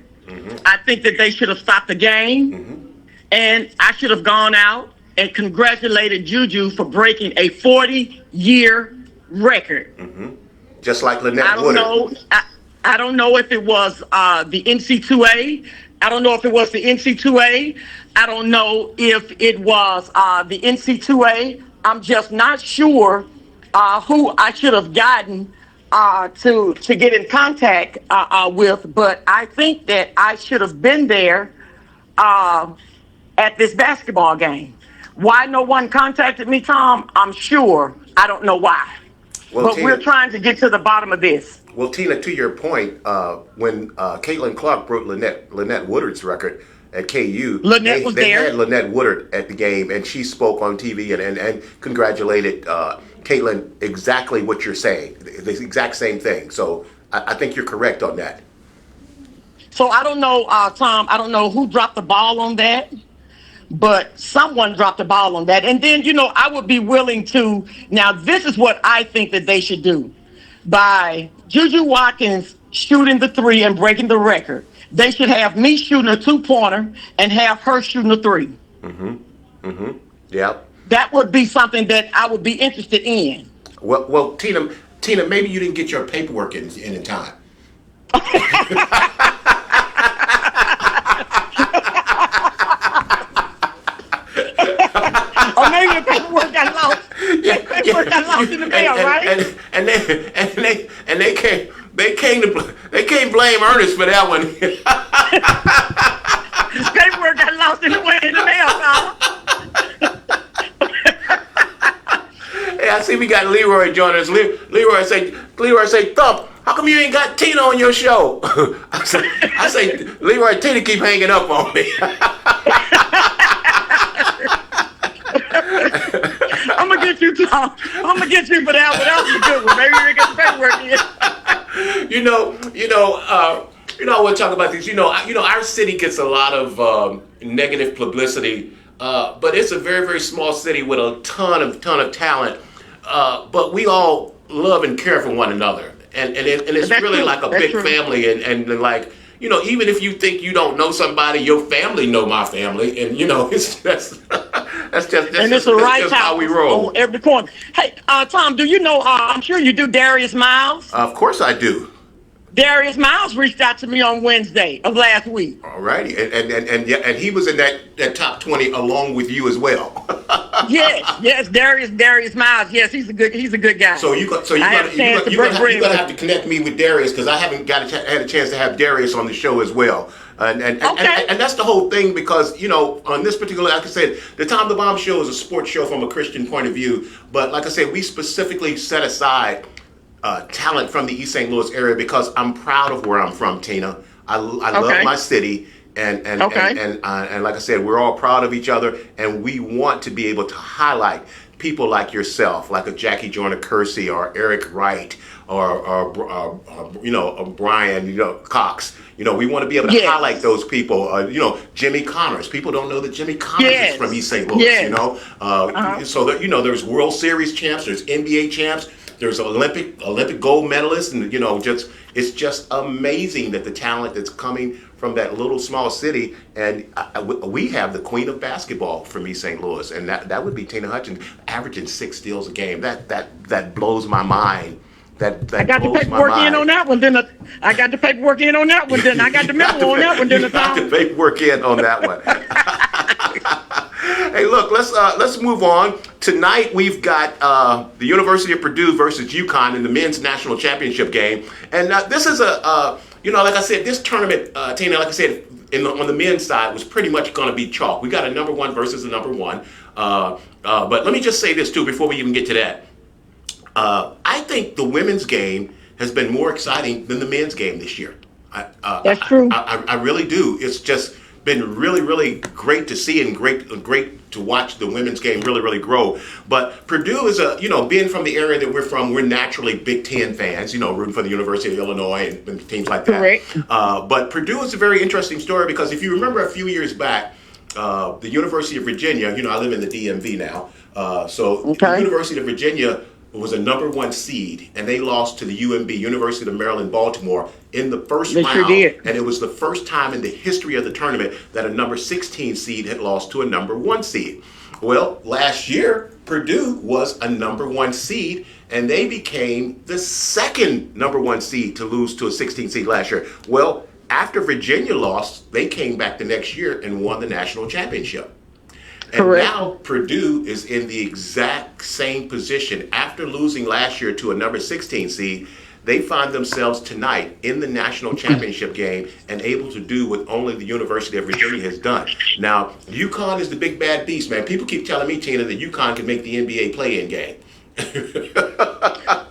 I think that they should have stopped the game, and I should have gone out and congratulated Juju for breaking a 40-year record.
Just like Lynette
I don't
Woodard.
know. I don't know if it was the NC2A. I don't know if it was the NC2A. I don't know if it was the NC2A. I'm just not sure who I should have gotten to get in contact with. But I think that I should have been there at this basketball game. Why no one contacted me, Tom? I'm sure. I don't know why.
Well,
but
Tina,
we're trying to get to the bottom of this.
Well, Tina, to your point, when Caitlin Clark broke Lynette Woodard's record at KU, they had Lynette Woodard at the game, and she spoke on TV and congratulated Caitlin exactly what you're saying, the exact same thing. So I think you're correct on that.
So I don't know, Tom, I don't know who dropped the ball on that, but someone dropped the ball on that. And then, you know, I would be willing to, now this is what I think that they should do. By Juju Watkins shooting the 3 and breaking the record, they should have me shooting a 2-pointer and have her shooting a 3.
Yeah.
That would be something that I would be interested in.
Well, Tina, maybe you didn't get your paperwork in time.
Or maybe the paperwork got lost. Paperwork got lost in the mail, right?
And they can't blame Ernest for that one.
Paperwork got lost in the mail,
Hey, I see we got Leroy joining us. Leroy say, Thump, how come you ain't got Tina on your show? I say, Leroy, Tina keep hanging up on me.
I'm gonna get you, Tom. I'm gonna get you for that one. That was a good one. Maybe you get the paperwork in.
I want to talk about this. Our city gets a lot of negative publicity, but it's a very, very small city with a ton of talent. But we all love and care for one another, and it's
That's
really
true.
like a
That's
big
true.
family, and like. Even if you think you don't know somebody, your family know my family, and it's just that's just how we roll.
On every corner. Hey, Tom, do you know? I'm sure you do. Darius Miles.
Of course I do.
Darius Miles reached out to me on Wednesday of last week.
All righty, and he was in that top 20 along with you as well.
Yes, Darius Miles. Yes, he's a good guy.
So you're gonna have to connect me with Darius, because I haven't had a chance to have Darius on the show as well. And that's the whole thing, because on this particular, like I said, the Tom the Bomb Show is a sports show from a Christian point of view, but like I said, we specifically set aside talent from the East St. Louis area because I'm proud of where I'm from, Tina. I love
Okay.
my city,
Okay.
and like I said, we're all proud of each other, and we want to be able to highlight people like yourself, like a Jackie Joyner Kersey or Eric Wright or Brian Cox. We want to be able to highlight
Yes.
those people. Jimmy Connors. People don't know that Jimmy Connors is from East
Yes.
St. Louis.
Yes. Uh-huh.
So that there's World Series champs, there's NBA champs, there's Olympic gold medalists, and just it's just amazing that the talent that's coming from that little small city, and we have the queen of basketball from East St. Louis, and that would be Tina Hutchinson, averaging 6 steals a game. That blows my mind. That
I got the
blows my
paperwork in on
mind.
that one. Then I got the paperwork in on that one. Then I got the memo on that one.
You
Then
got the
Tom.
paperwork in on that one. Hey, look, let's move on. Tonight we've got the University of Purdue versus UConn in the men's national championship game, and this is like I said, this tournament, Tina, like I said, on the men's side was pretty much going to be chalk. We got a number one versus a number one, but let me just say this too before we even get to that. I think the women's game has been more exciting than the men's game this year.
That's true.
I really do. It's just been really, really great to see and great to watch the women's game really, really grow. But Purdue is being from the area that we're from, we're naturally Big Ten fans, rooting for the University of Illinois and teams like that.
Correct.
But Purdue is a very interesting story because if you remember a few years back, the University of Virginia, I live in the DMV now, so the
Okay.
University of Virginia was a number one seed, and they lost to the UMB, University of Maryland, Baltimore, in the first
They
round.
sure did.
And it was the first time in the history of the tournament that a number 16 seed had lost to a number one seed. Well, last year, Purdue was a number one seed, and they became the second number one seed to lose to a 16 seed last year. Well, after Virginia lost, they came back the next year and won the national championship. And
Correct.
now Purdue is in the exact same position. After losing last year to a number 16 seed, they find themselves tonight in the national championship game and able to do what only the University of Virginia has done. Now, UConn is the big bad beast, man. People keep telling me, Tina, that UConn can make the NBA play-in game.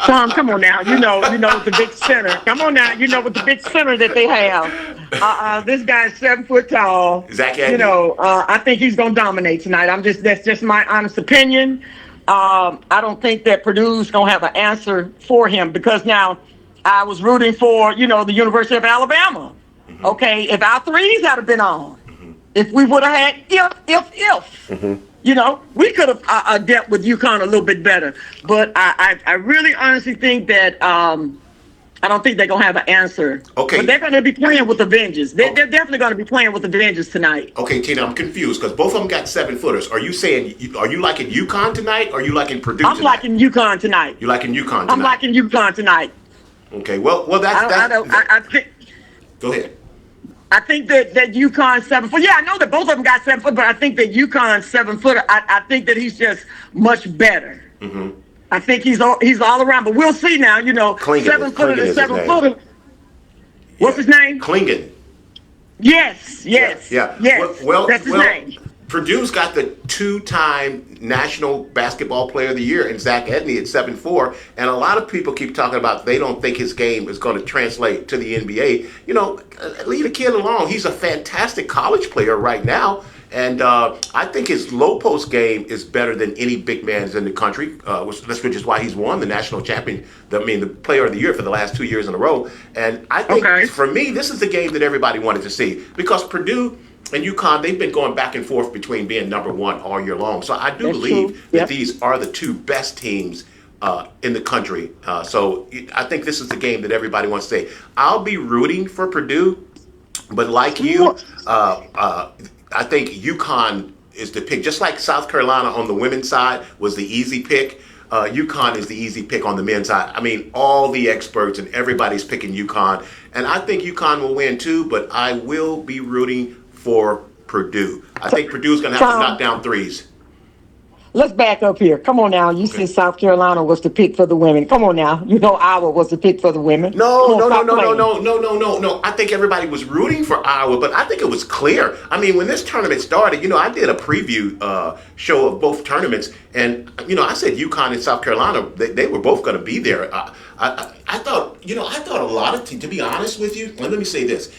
Tom, come on now. You know with the big center. Come on now. With the big center that they have. This guy's 7 foot tall.
Zach Edney.
I think he's gonna dominate tonight. That's just my honest opinion. I don't think that Purdue's gonna have an answer for him because now I was rooting for, the University of Alabama.
Mm-hmm.
Okay, if our threes had been on, if we would have had if.
Mm-hmm.
We could have dealt with UConn a little bit better. But I really honestly think that I don't think they're going to have an answer.
Okay.
But they're going to be playing with the vengeance. They're definitely going to be playing with the vengeance tonight.
Okay, Tina, I'm confused because both of them got 7-footers. Are you saying, are you liking UConn tonight or are you liking Purdue
I'm
tonight?
liking UConn tonight.
You liking UConn tonight?
I'm liking UConn tonight.
Okay, well, that's
I think.
Go ahead.
I think that UConn 7 foot. Yeah, I know that both of them got 7 foot, but I think that UConn 7 footer. I think that he's just much better.
Mm-hmm.
I think he's all around, but we'll see now.
Klingon
7 footer
is
to
his
7
name.
footer. What's his name?
Klingon.
Yes.
Yeah. Well,
That's his name.
Purdue's got the two-time National Basketball Player of the Year in Zach Edney at 7'4", and a lot of people keep talking about they don't think his game is going to translate to the NBA. Leave the kid alone. He's a fantastic college player right now, and I think his low post game is better than any big man's in the country. Which is why he's won the national champion. The Player of the Year for the last 2 years in a row. And I think for me, this is the game that everybody wanted to see because Purdue and UConn, they've been going back and forth between being number one all year long. So I do believe that these are the two best teams in the country. So I think this is the game that everybody wants to say. I'll be rooting for Purdue, but like you, I think UConn is the pick. Just like South Carolina on the women's side was the easy pick, UConn is the easy pick on the men's side. I mean, all the experts and everybody's picking UConn. And I think UConn will win too, but I will be rooting for Purdue. I think Purdue's going to have to knock down threes.
let's back up here. Come on now. You said South Carolina was the pick for the women. Come on now. You know Iowa was the pick for the women. Come
No,
on,
no, no,
stop
no, no,
playing.
no, no, no, no, no. I think everybody was rooting for Iowa, but I think it was clear. I mean, when this tournament started, I did a preview show of both tournaments, and I said UConn and South Carolina, they were both going to be there. I thought, I thought a lot of to be honest with you, let me say this.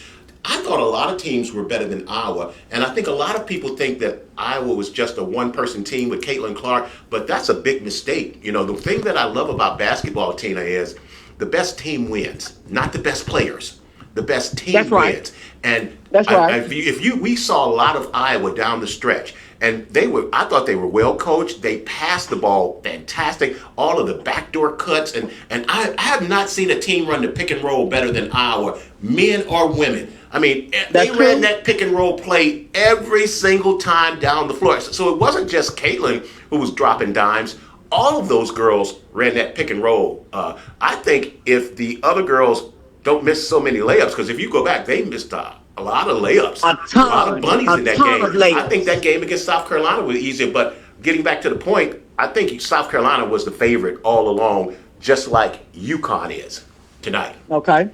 I thought a lot of teams were better than Iowa, and I think a lot of people think that Iowa was just a one-person team with Caitlin Clark, but that's a big mistake. The thing that I love about basketball, Tina, is the best team wins, not the best players. The best team
That's right.
wins, and
That's right.
we saw a lot of Iowa down the stretch, and I thought they were well coached. They passed the ball fantastic, all of the backdoor cuts, and I have not seen a team run the pick and roll better than Iowa, men or women. I mean, they ran that pick and roll play every single time down the floor. So it wasn't just Caitlin who was dropping dimes. All of those girls ran that pick and roll. I think if the other girls don't miss so many layups, because if you go back, they missed a lot of layups, a lot of bunnies in that game. I think that game against South Carolina was easier. But getting back to the point, I think South Carolina was the favorite all along, just like UConn is tonight.
Okay.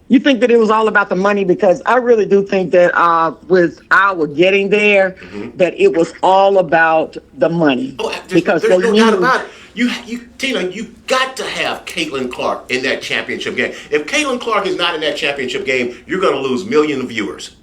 You think that it was all about the money? Because I really do think that with Iowa getting there, that it was all about the money.
Oh,
because
there's no doubt about it. Tina, you got to have Caitlin Clark in that championship game. If Caitlin Clark is not in that championship game, you're going to lose millions of viewers.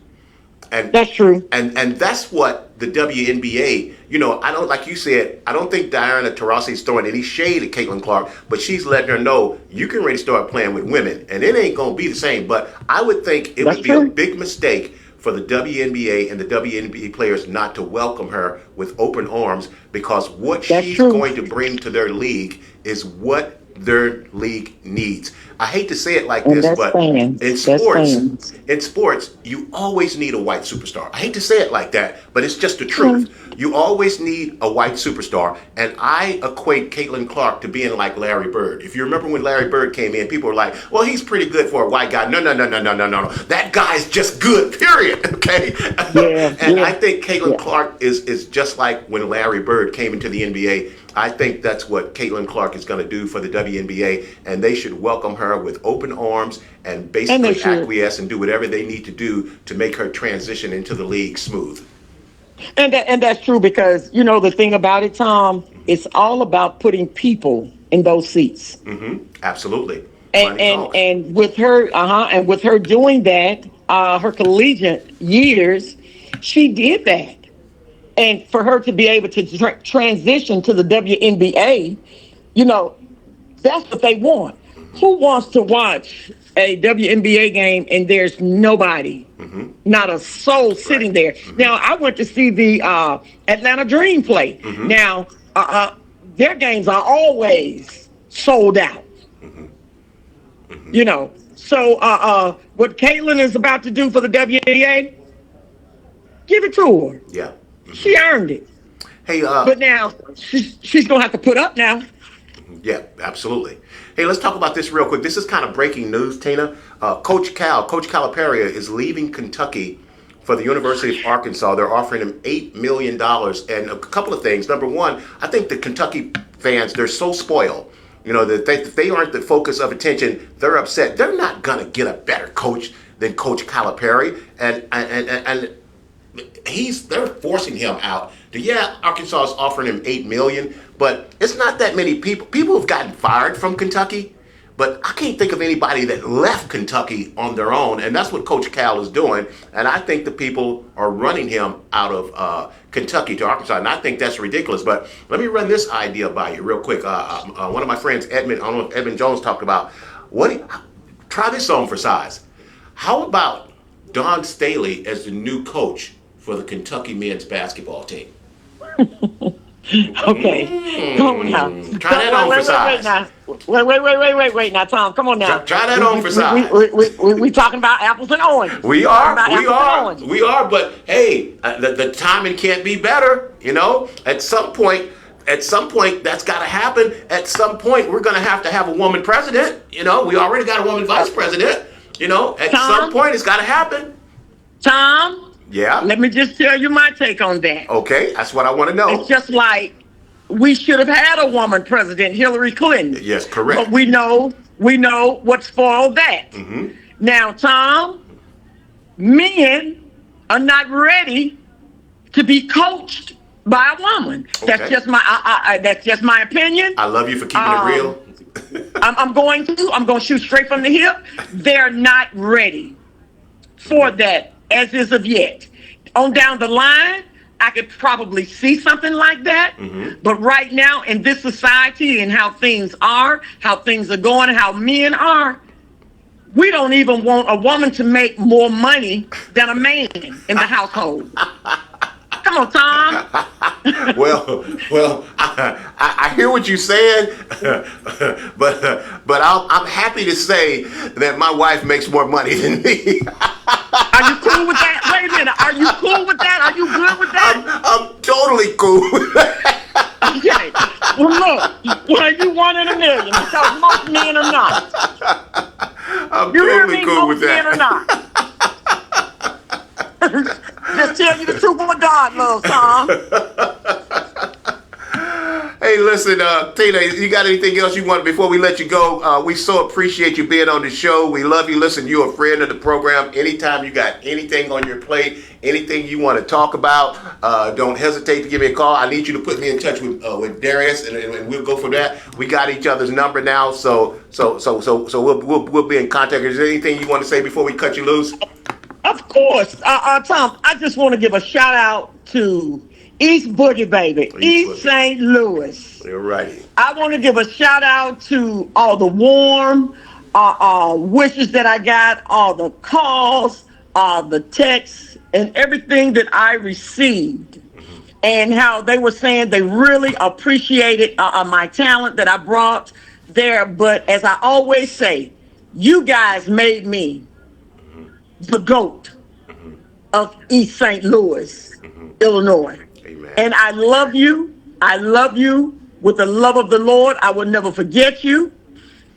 And
that's true.
And that's what the WNBA, I don't, like you said, I don't think Diana Taurasi is throwing any shade at Caitlin Clark, but she's letting her know you can really start playing with women, and it ain't going to be the same. But I would think it would be a big mistake for the WNBA and the WNBA players not to welcome her with open arms, because what she's going to bring to their league is what their league needs. I hate to say it like this, but in sports, you always need a white superstar. I hate to say it like that, but it's just the truth. You always need a white superstar, and I equate Caitlin Clark to being like Larry Bird. If you remember when Larry Bird came in, people were like, well, he's pretty good for a white guy. No. That guy's just good, period, okay? I think Caitlin Clark is just like when Larry Bird came into the NBA. I think that's what Caitlin Clark is going to do for the WNBA, and they should welcome her with open arms and basically acquiesce and do whatever they need to do to make her transition into the league smooth.
And that's true, because the thing about it, Tom, it's all about putting people in those seats.
Absolutely.
And with her doing that, her collegiate years, she did that. And for her to be able to transition to the WNBA, that's what they want. Who wants to watch a WNBA game and there's nobody, not a soul sitting there? Now, I went to see the Atlanta Dream play. Now, their games are always sold out. So what Caitlin is about to do for the WNBA, give it to her.
Yeah.
She earned it.
Hey,
but now she's gonna have to put up now.
Yeah, absolutely. Hey, let's talk about this real quick. This is kind of breaking news, Tina. Coach Calipari is leaving Kentucky for the University of Arkansas. They're offering him $8 million, and a couple of things. Number one, I think the Kentucky fans, they're so spoiled. That they aren't the focus of attention. They're upset. They're not gonna get a better coach than Coach Calipari, and they're forcing him out. Arkansas is offering him $8 million, but it's not that many people. People have gotten fired from Kentucky, but I can't think of anybody that left Kentucky on their own, and that's what Coach Cal is doing. And I think the people are running him out of Kentucky to Arkansas, and I think that's ridiculous. But let me run this idea by you real quick. One of my friends, Edmund, I don't know if Edmund Jones talked about, try this on for size. How about Don Staley as the new coach for the Kentucky men's basketball team?
Okay. Come on now.
Try that on for size.
Wait now, Tom. Come on now.
Try that on for size.
We talking about apples and oranges.
We are. But hey, the timing can't be better. At some point, that's got to happen. At some point, we're going to have a woman president. We already got a woman vice president. At some point, it's got to happen.
Tom.
Yeah.
Let me just tell you my take on that.
Okay, that's what I want to know.
It's just like we should have had a woman president, Hillary Clinton.
Yes, correct.
But we know what spoiled that.
Mm-hmm.
Now, Tom, men are not ready to be coached by a woman.
Okay.
That's just my opinion.
I love you for keeping it real.
I'm going to shoot straight from the hip. They're not ready for that as is of yet. On down the line, I could probably see something like that.
Mm-hmm.
But right now in this society and how things are going, how men are, we don't even want a woman to make more money than a man in the household. Come on, Tom.
Well, I hear what you're saying, but I'm happy to say that my wife makes more money than me.
Are you cool with that? Wait a minute. Are you cool with that? Are you good with that?
I'm totally cool with that.
Okay. Well, look. Well, you one in a million because most men are not.
I'm
You hear
totally
me?
cool with
Most men are
that.
not. Just tell you the truth what God loves, Tom.
Hey, listen, Tina, you got anything else you want before we let you go? We so appreciate you being on the show. We love you. Listen, you're a friend of the program. Anytime you got anything on your plate, anything you want to talk about, don't hesitate to give me a call. I need you to put me in touch with Darius, and we'll go from that. We got each other's number now, so we'll be in contact. Is there anything you want to say before we cut you loose?
Of course. Tom, I just want to give a shout out to East Boogie, baby. East St. Louis.
You're right.
I want to give a shout out to all the warm wishes that I got, all the calls, the texts, and everything that I received. And how they were saying they really appreciated my talent that I brought there. But as I always say, you guys made me the GOAT of East St. Louis, Illinois.
Amen.
And I love you. I love you with the love of the Lord. I will never forget you.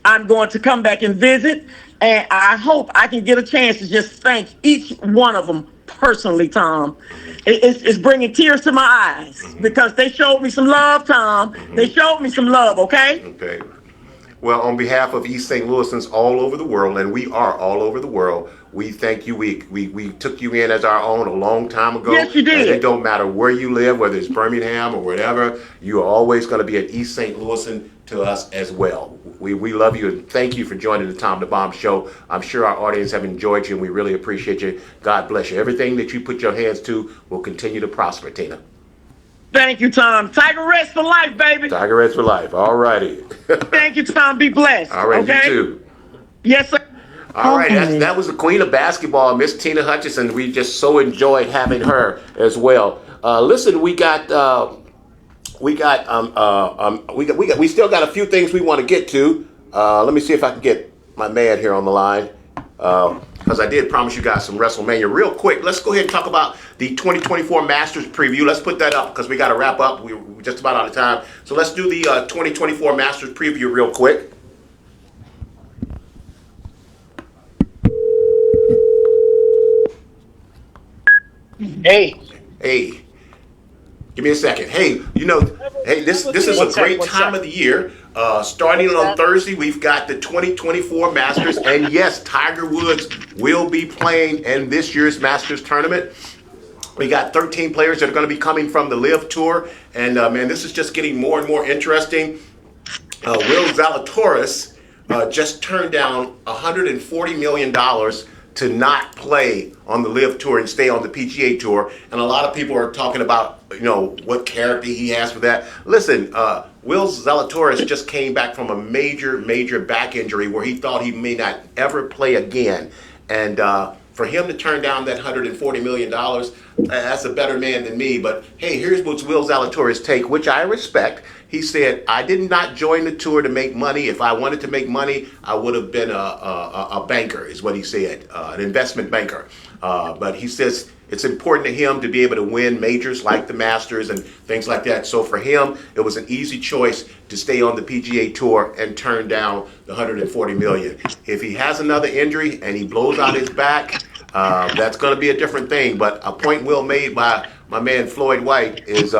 I'm going to come back and visit. And I hope I can get a chance to just thank each one of them personally, Tom. It's bringing tears to my eyes because they showed me some love, Tom. They showed me some love, okay?
Okay. Well, on behalf of East St. Louisans all over the world, and we are all over the world, we thank you. We took you in as our own a long time ago.
Yes, you did.
And it don't matter where you live, whether it's Birmingham or whatever, you are always going to be an East St. Louisan to us as well. We love you and thank you for joining the Tom the Bomb Show. I'm sure our audience have enjoyed you and we really appreciate you. God bless you. Everything that you put your hands to will continue to prosper, Tina.
Thank you, Tom. Tiger Rest for life, baby.
Tiger Reds for life. All righty.
Thank you, Tom. Be blessed.
All right,
okay?
you too.
Yes, sir.
All right, that was the queen of basketball, Miss Tina Hutchinson. We just so enjoyed having her as well. Listen, we still got a few things we want to get to. Let me see if I can get my man here on the line. Because I did promise you guys some WrestleMania. Real quick, let's go ahead and talk about the 2024 Masters preview. Let's put that up because we got to wrap up. We're just about out of time. So let's do the 2024 Masters preview real quick.
Hey.
Give me a second. Hey, this is a great time of the year. Starting on Thursday, we've got the 2024 Masters. And yes, Tiger Woods will be playing in this year's Masters tournament. We got 13 players that are going to be coming from the LIV Tour. And, man, this is just getting more and more interesting. Will Zalatoris just turned down $140 million to not play on the LIV Tour and stay on the PGA Tour. And a lot of people are talking about, what character he has for that. Listen, Will Zalatoris just came back from a major back injury where he thought he may not ever play again. And for him to turn down that $140 million, that's a better man than me. But hey, here's what's Will Zalatoris' take, which I respect. He said, I did not join the tour to make money. If I wanted to make money, I would have been a banker, is what he said, an investment banker. But he says it's important to him to be able to win majors like the Masters and things like that. So for him, it was an easy choice to stay on the PGA Tour and turn down the $140 million. If he has another injury and he blows out his back, that's going to be a different thing. But a point well made by my man Floyd White is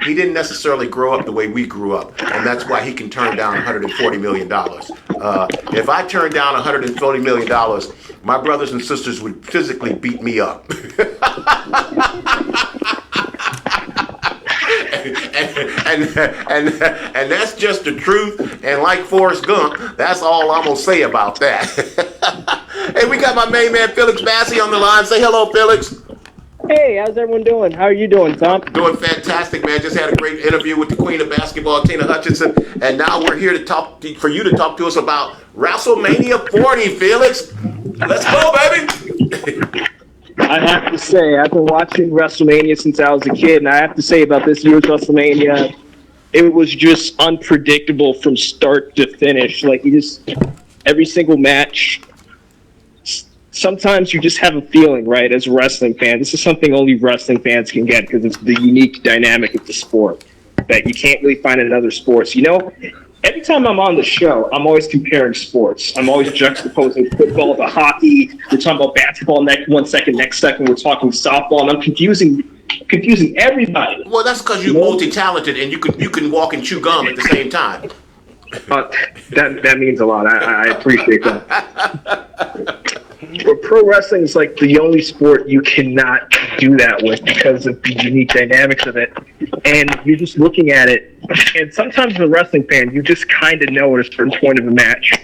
he didn't necessarily grow up the way we grew up, and that's why he can turn down $140 million. If I turned down $140 million, my brothers and sisters would physically beat me up. and that's just the truth. And like Forrest Gump, that's all I'm gonna say about that. Hey, we got my main man Felix Massey on the line. Say hello, Felix.
Hey, how's everyone doing? How are you doing, Tom?
Doing fantastic, man. Just had a great interview with the queen of basketball, Tina Hutchinson, and now we're here to talk for you to talk to us about WrestleMania 40, Felix. Let's go, baby.
I have to say, I've been watching WrestleMania since I was a kid, and I have to say about this year's WrestleMania, it was just unpredictable from start to finish. Like, every single match, sometimes you just have a feeling, right, as a wrestling fan. This is something only wrestling fans can get because it's the unique dynamic of the sport that you can't really find in other sports. You know, every time I'm on the show, I'm always comparing sports. I'm always juxtaposing football to hockey. We're talking about basketball next second we're talking softball, and I'm confusing everybody.
Well, that's because you're multi-talented and you can walk and chew gum at the same time.
That means a lot. I appreciate that. But pro wrestling is like the only sport you cannot do that with because of the unique dynamics of it. And you're just looking at it, and sometimes as a wrestling fan, you just kind of know at a certain point of the match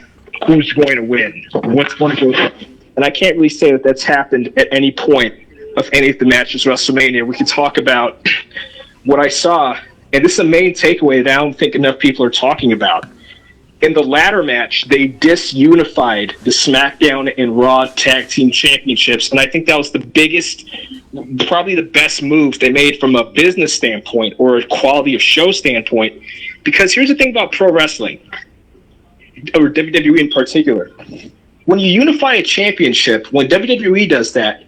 who's going to win, what's going to go. And I can't really say that that's happened at any point of any of the matches WrestleMania. We can talk about what I saw, and this is a main takeaway that I don't think enough people are talking about. In the ladder match, they disunified the SmackDown and Raw Tag Team Championships, and I think that was the biggest, probably the best move they made from a business standpoint or a quality of show standpoint. Because here's the thing about pro wrestling, or WWE in particular. When you unify a championship, when WWE does that,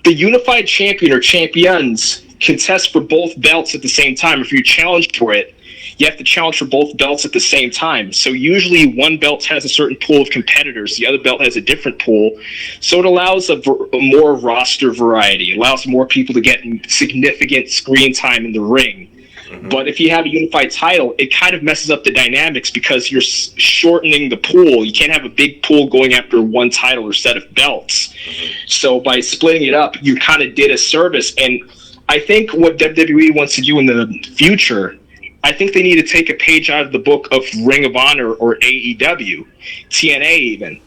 the unified champion or champions contest for both belts at the same time. If you challenge for it, you have to challenge for both belts at the same time. So usually one belt has a certain pool of competitors. The other belt has a different pool. So it allows a more roster variety. It allows more people to get significant screen time in the ring. Mm-hmm. But if you have a unified title, it kind of messes up the dynamics because you're shortening the pool. You can't have a big pool going after one title or set of belts. Mm-hmm. So by splitting it up, you kind of did a service. And I think what WWE wants to do in the future, I think they need to take a page out of the book of Ring of Honor or AEW, TNA even.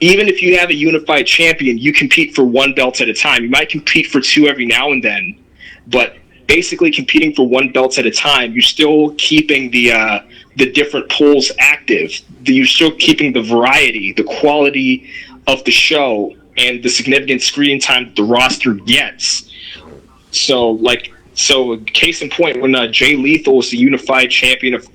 Even if you have a unified champion, you compete for one belt at a time. You might compete for two every now and then, but basically competing for one belt at a time, you're still keeping the different pools active. You're still keeping the variety, the quality of the show, and the significant screen time the roster gets. So case in point, when Jay Lethal was the unified champion of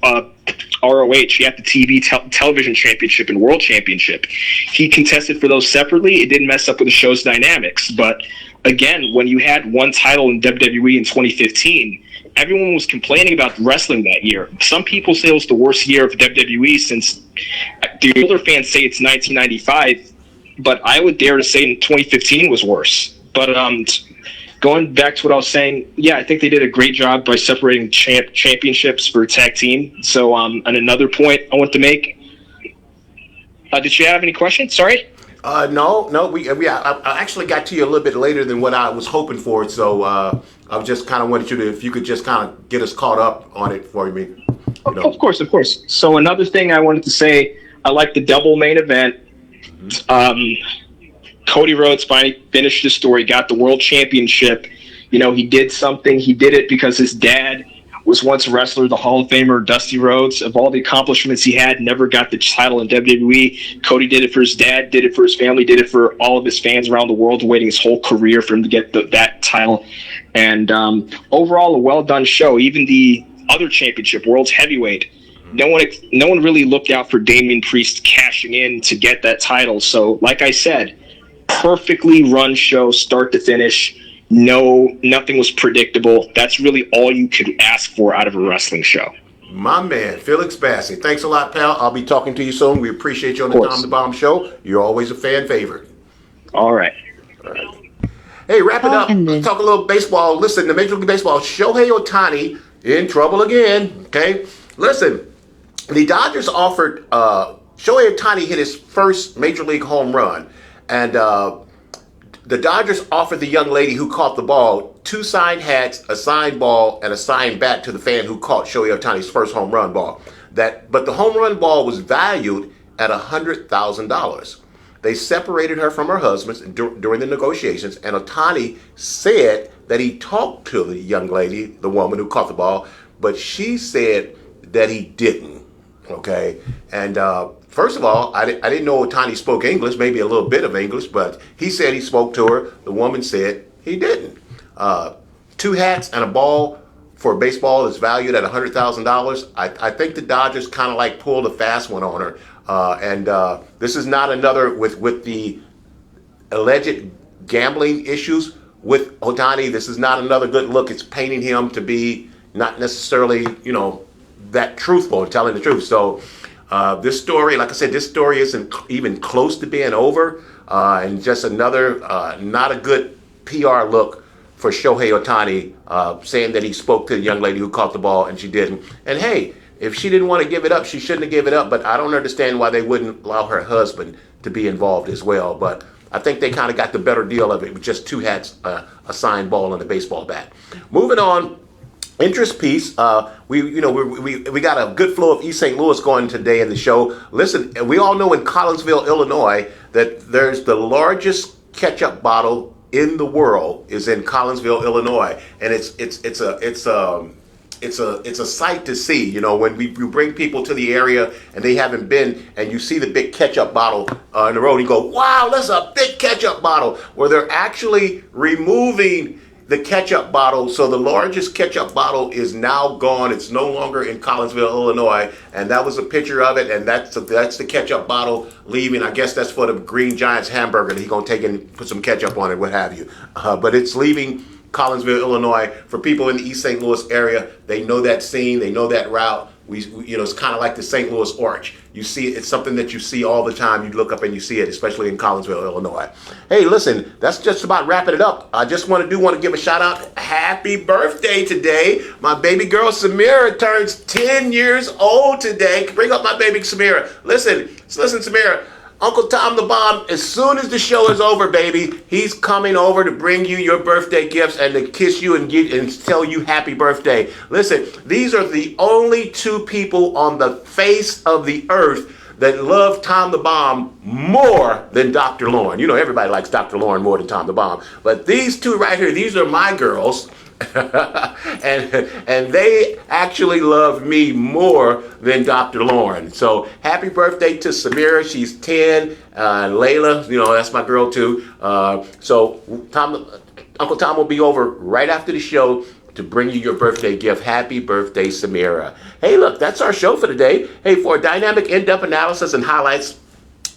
ROH, he had the TV television championship and world championship. He contested for those separately. It didn't mess up with the show's dynamics. But again, when you had one title in WWE in 2015, everyone was complaining about wrestling that year. Some people say it was the worst year of WWE since the older fans say it's 1995, but I would dare to say 2015 was worse. But going back to what I was saying, yeah, I think they did a great job by separating championships for tag team. So, and another point I want to make. Did you have any questions? Sorry.
No. I actually got to you a little bit later than what I was hoping for. So I just kind of wanted you to, if you could just kind of get us caught up on it for me. You know. Of
course. So another thing I wanted to say, I like the double main event. Cody Rhodes finally finished his story, got the world championship. You know, he did something. He did it because his dad was once a wrestler, the Hall of Famer Dusty Rhodes. Of all the accomplishments he had, never got the title in WWE. Cody did it for his dad, did it for his family, did it for all of his fans around the world, waiting his whole career for him to get that title. And overall, a well-done show. Even the other championship, World's Heavyweight, no one really looked out for Damian Priest cashing in to get that title. So, like I said, perfectly run show, start to finish. Nothing was predictable. That's really all you could ask for out of a wrestling show.
My man, Felix Massey. Thanks a lot, pal. I'll be talking to you soon. We appreciate you on the Tom the Bomb Show. You're always a fan favorite.
All right.
Hey, Hey, wrap it up.
ended.
Let's talk a little baseball. Listen, the Major League Baseball, Shohei Ohtani in trouble again. Okay, listen. The Dodgers offered Shohei Ohtani hit his first Major League home run, and the Dodgers offered the young lady who caught the ball 2 signed hats, a signed ball, and a signed bat to the fan who caught Shohei Ohtani's first home run ball. But the home run ball was valued at $100,000. They separated her from her husband during the negotiations, and Ohtani said that he talked to the young lady, the woman who caught the ball, but she said that he didn't. Okay, and first of all, I didn't know Ohtani spoke English, maybe a little bit of English, but he said he spoke to her. The woman said he didn't. 2 hats and a ball for baseball is valued at $100,000. I think the Dodgers kind of like pulled a fast one on her. And this is not another with the alleged gambling issues with Ohtani. This is not another good look. It's painting him to be not necessarily, that truthful and telling the truth. So this story, like I said, this story isn't even close to being over, and just another not a good PR look for Shohei Ohtani, saying that he spoke to the young lady who caught the ball and she didn't. And hey, if she didn't want to give it up, she shouldn't have given it up, but I don't understand why they wouldn't allow her husband to be involved as well. But I think they kind of got the better deal of it with just 2 hats, a signed ball, and a baseball bat. Moving on. Interest piece. We got a good flow of East St. Louis going today in the show. Listen, we all know in Collinsville, Illinois, that there's the largest ketchup bottle in the world is in Collinsville, Illinois, and it's a sight to see. When we bring people to the area and they haven't been, and you see the big ketchup bottle in the road, you go, "Wow, that's a big ketchup bottle!" Where they're actually removing the ketchup bottle, so the largest ketchup bottle is now gone. It's no longer in Collinsville, Illinois, and that was a picture of it, and that's the ketchup bottle leaving. I guess that's for the Green Giants hamburger that he's gonna take and put some ketchup on it, what have you. But it's leaving Collinsville, Illinois. For people in the East St. Louis area, they know that scene, they know that route. It's kind of like the St. Louis Arch. You see it, it's something that you see all the time. You look up and you see it, especially in Collinsville, Illinois. Hey, listen, that's just about wrapping it up. I just want to give a shout out. Happy birthday today. My baby girl Samira turns 10 years old today. Bring up my baby Samira. Listen, Samira. Uncle Tom the Bomb, as soon as the show is over, baby, he's coming over to bring you your birthday gifts and to kiss you and tell you happy birthday. Listen, these are the only 2 people on the face of the earth that love Tom the Bomb more than Dr. Lauren. Everybody likes Dr. Lauren more than Tom the Bomb. But these 2 right here, these are my girls. and they actually love me more than Dr. Lauren. So happy birthday to Samira. She's 10. Layla, that's my girl too. So Uncle Tom will be over right after the show to bring you your birthday gift. Happy birthday, Samira. Hey, look, that's our show for today. Hey, for a dynamic, in-depth analysis and highlights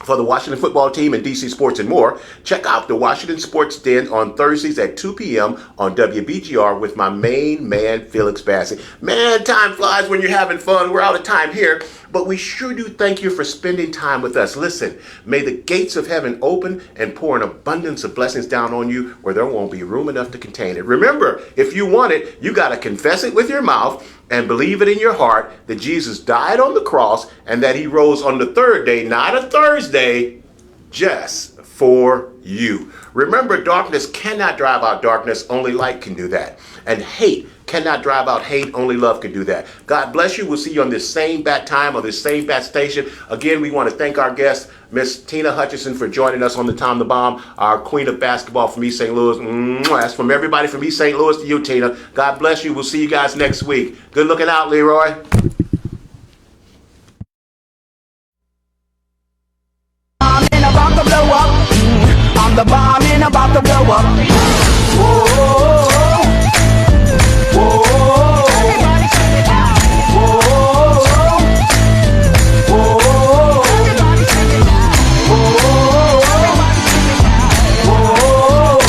for the Washington football team and DC sports and more, check out the Washington Sports Den on Thursdays at 2 p.m. on WBGR with my main man, Felix Bassey. Man, time flies when you're having fun. We're out of time here, but we sure do thank you for spending time with us. Listen, may the gates of heaven open and pour an abundance of blessings down on you where there won't be room enough to contain it. Remember, if you want it, you got to confess it with your mouth and believe it in your heart that Jesus died on the cross and that he rose on the 3rd day, not a Thursday, just for you. Remember, darkness cannot drive out darkness. Only light can do that. And hate cannot drive out hate. Only love can do that. God bless you. We'll see you on this same bat time, on this same bat station. Again, we want to thank our guest, Miss Tina Hutchinson, for joining us on the Tom the Bomb, our queen of basketball from East St. Louis. That's from everybody from East St. Louis to you, Tina. God bless you. We'll see you guys next week. Good looking out, Leroy.
About to blow up. I'm the bomb and about to blow up. Whoa, whoa, whoa. Everybody check it out. Whoa, whoa. Everybody check it out. Whoa, whoa.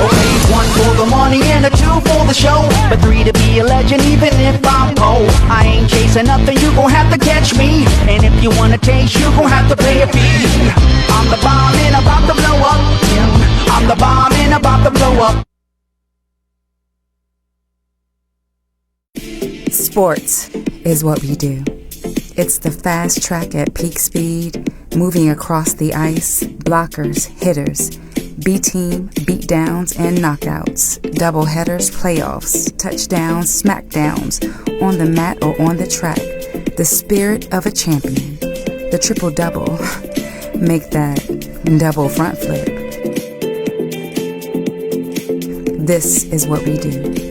Okay, 1 for the money and a 2 for the show, but 3 to be a legend even if I'm cold. I ain't chasing nothing, you gon' have to catch me. And if you wanna taste, you gon' have to pay a fee. I'm the bomb and about to blow up. I'm I'm the bomb and about to blow up.
Sports is what we do. It's the fast track at peak speed, moving across the ice, blockers, hitters, B-team, beatdowns, and knockouts, doubleheaders, playoffs, touchdowns, smackdowns, on the mat or on the track. The spirit of a champion. The triple-double. Make that double front flip. This is what we do.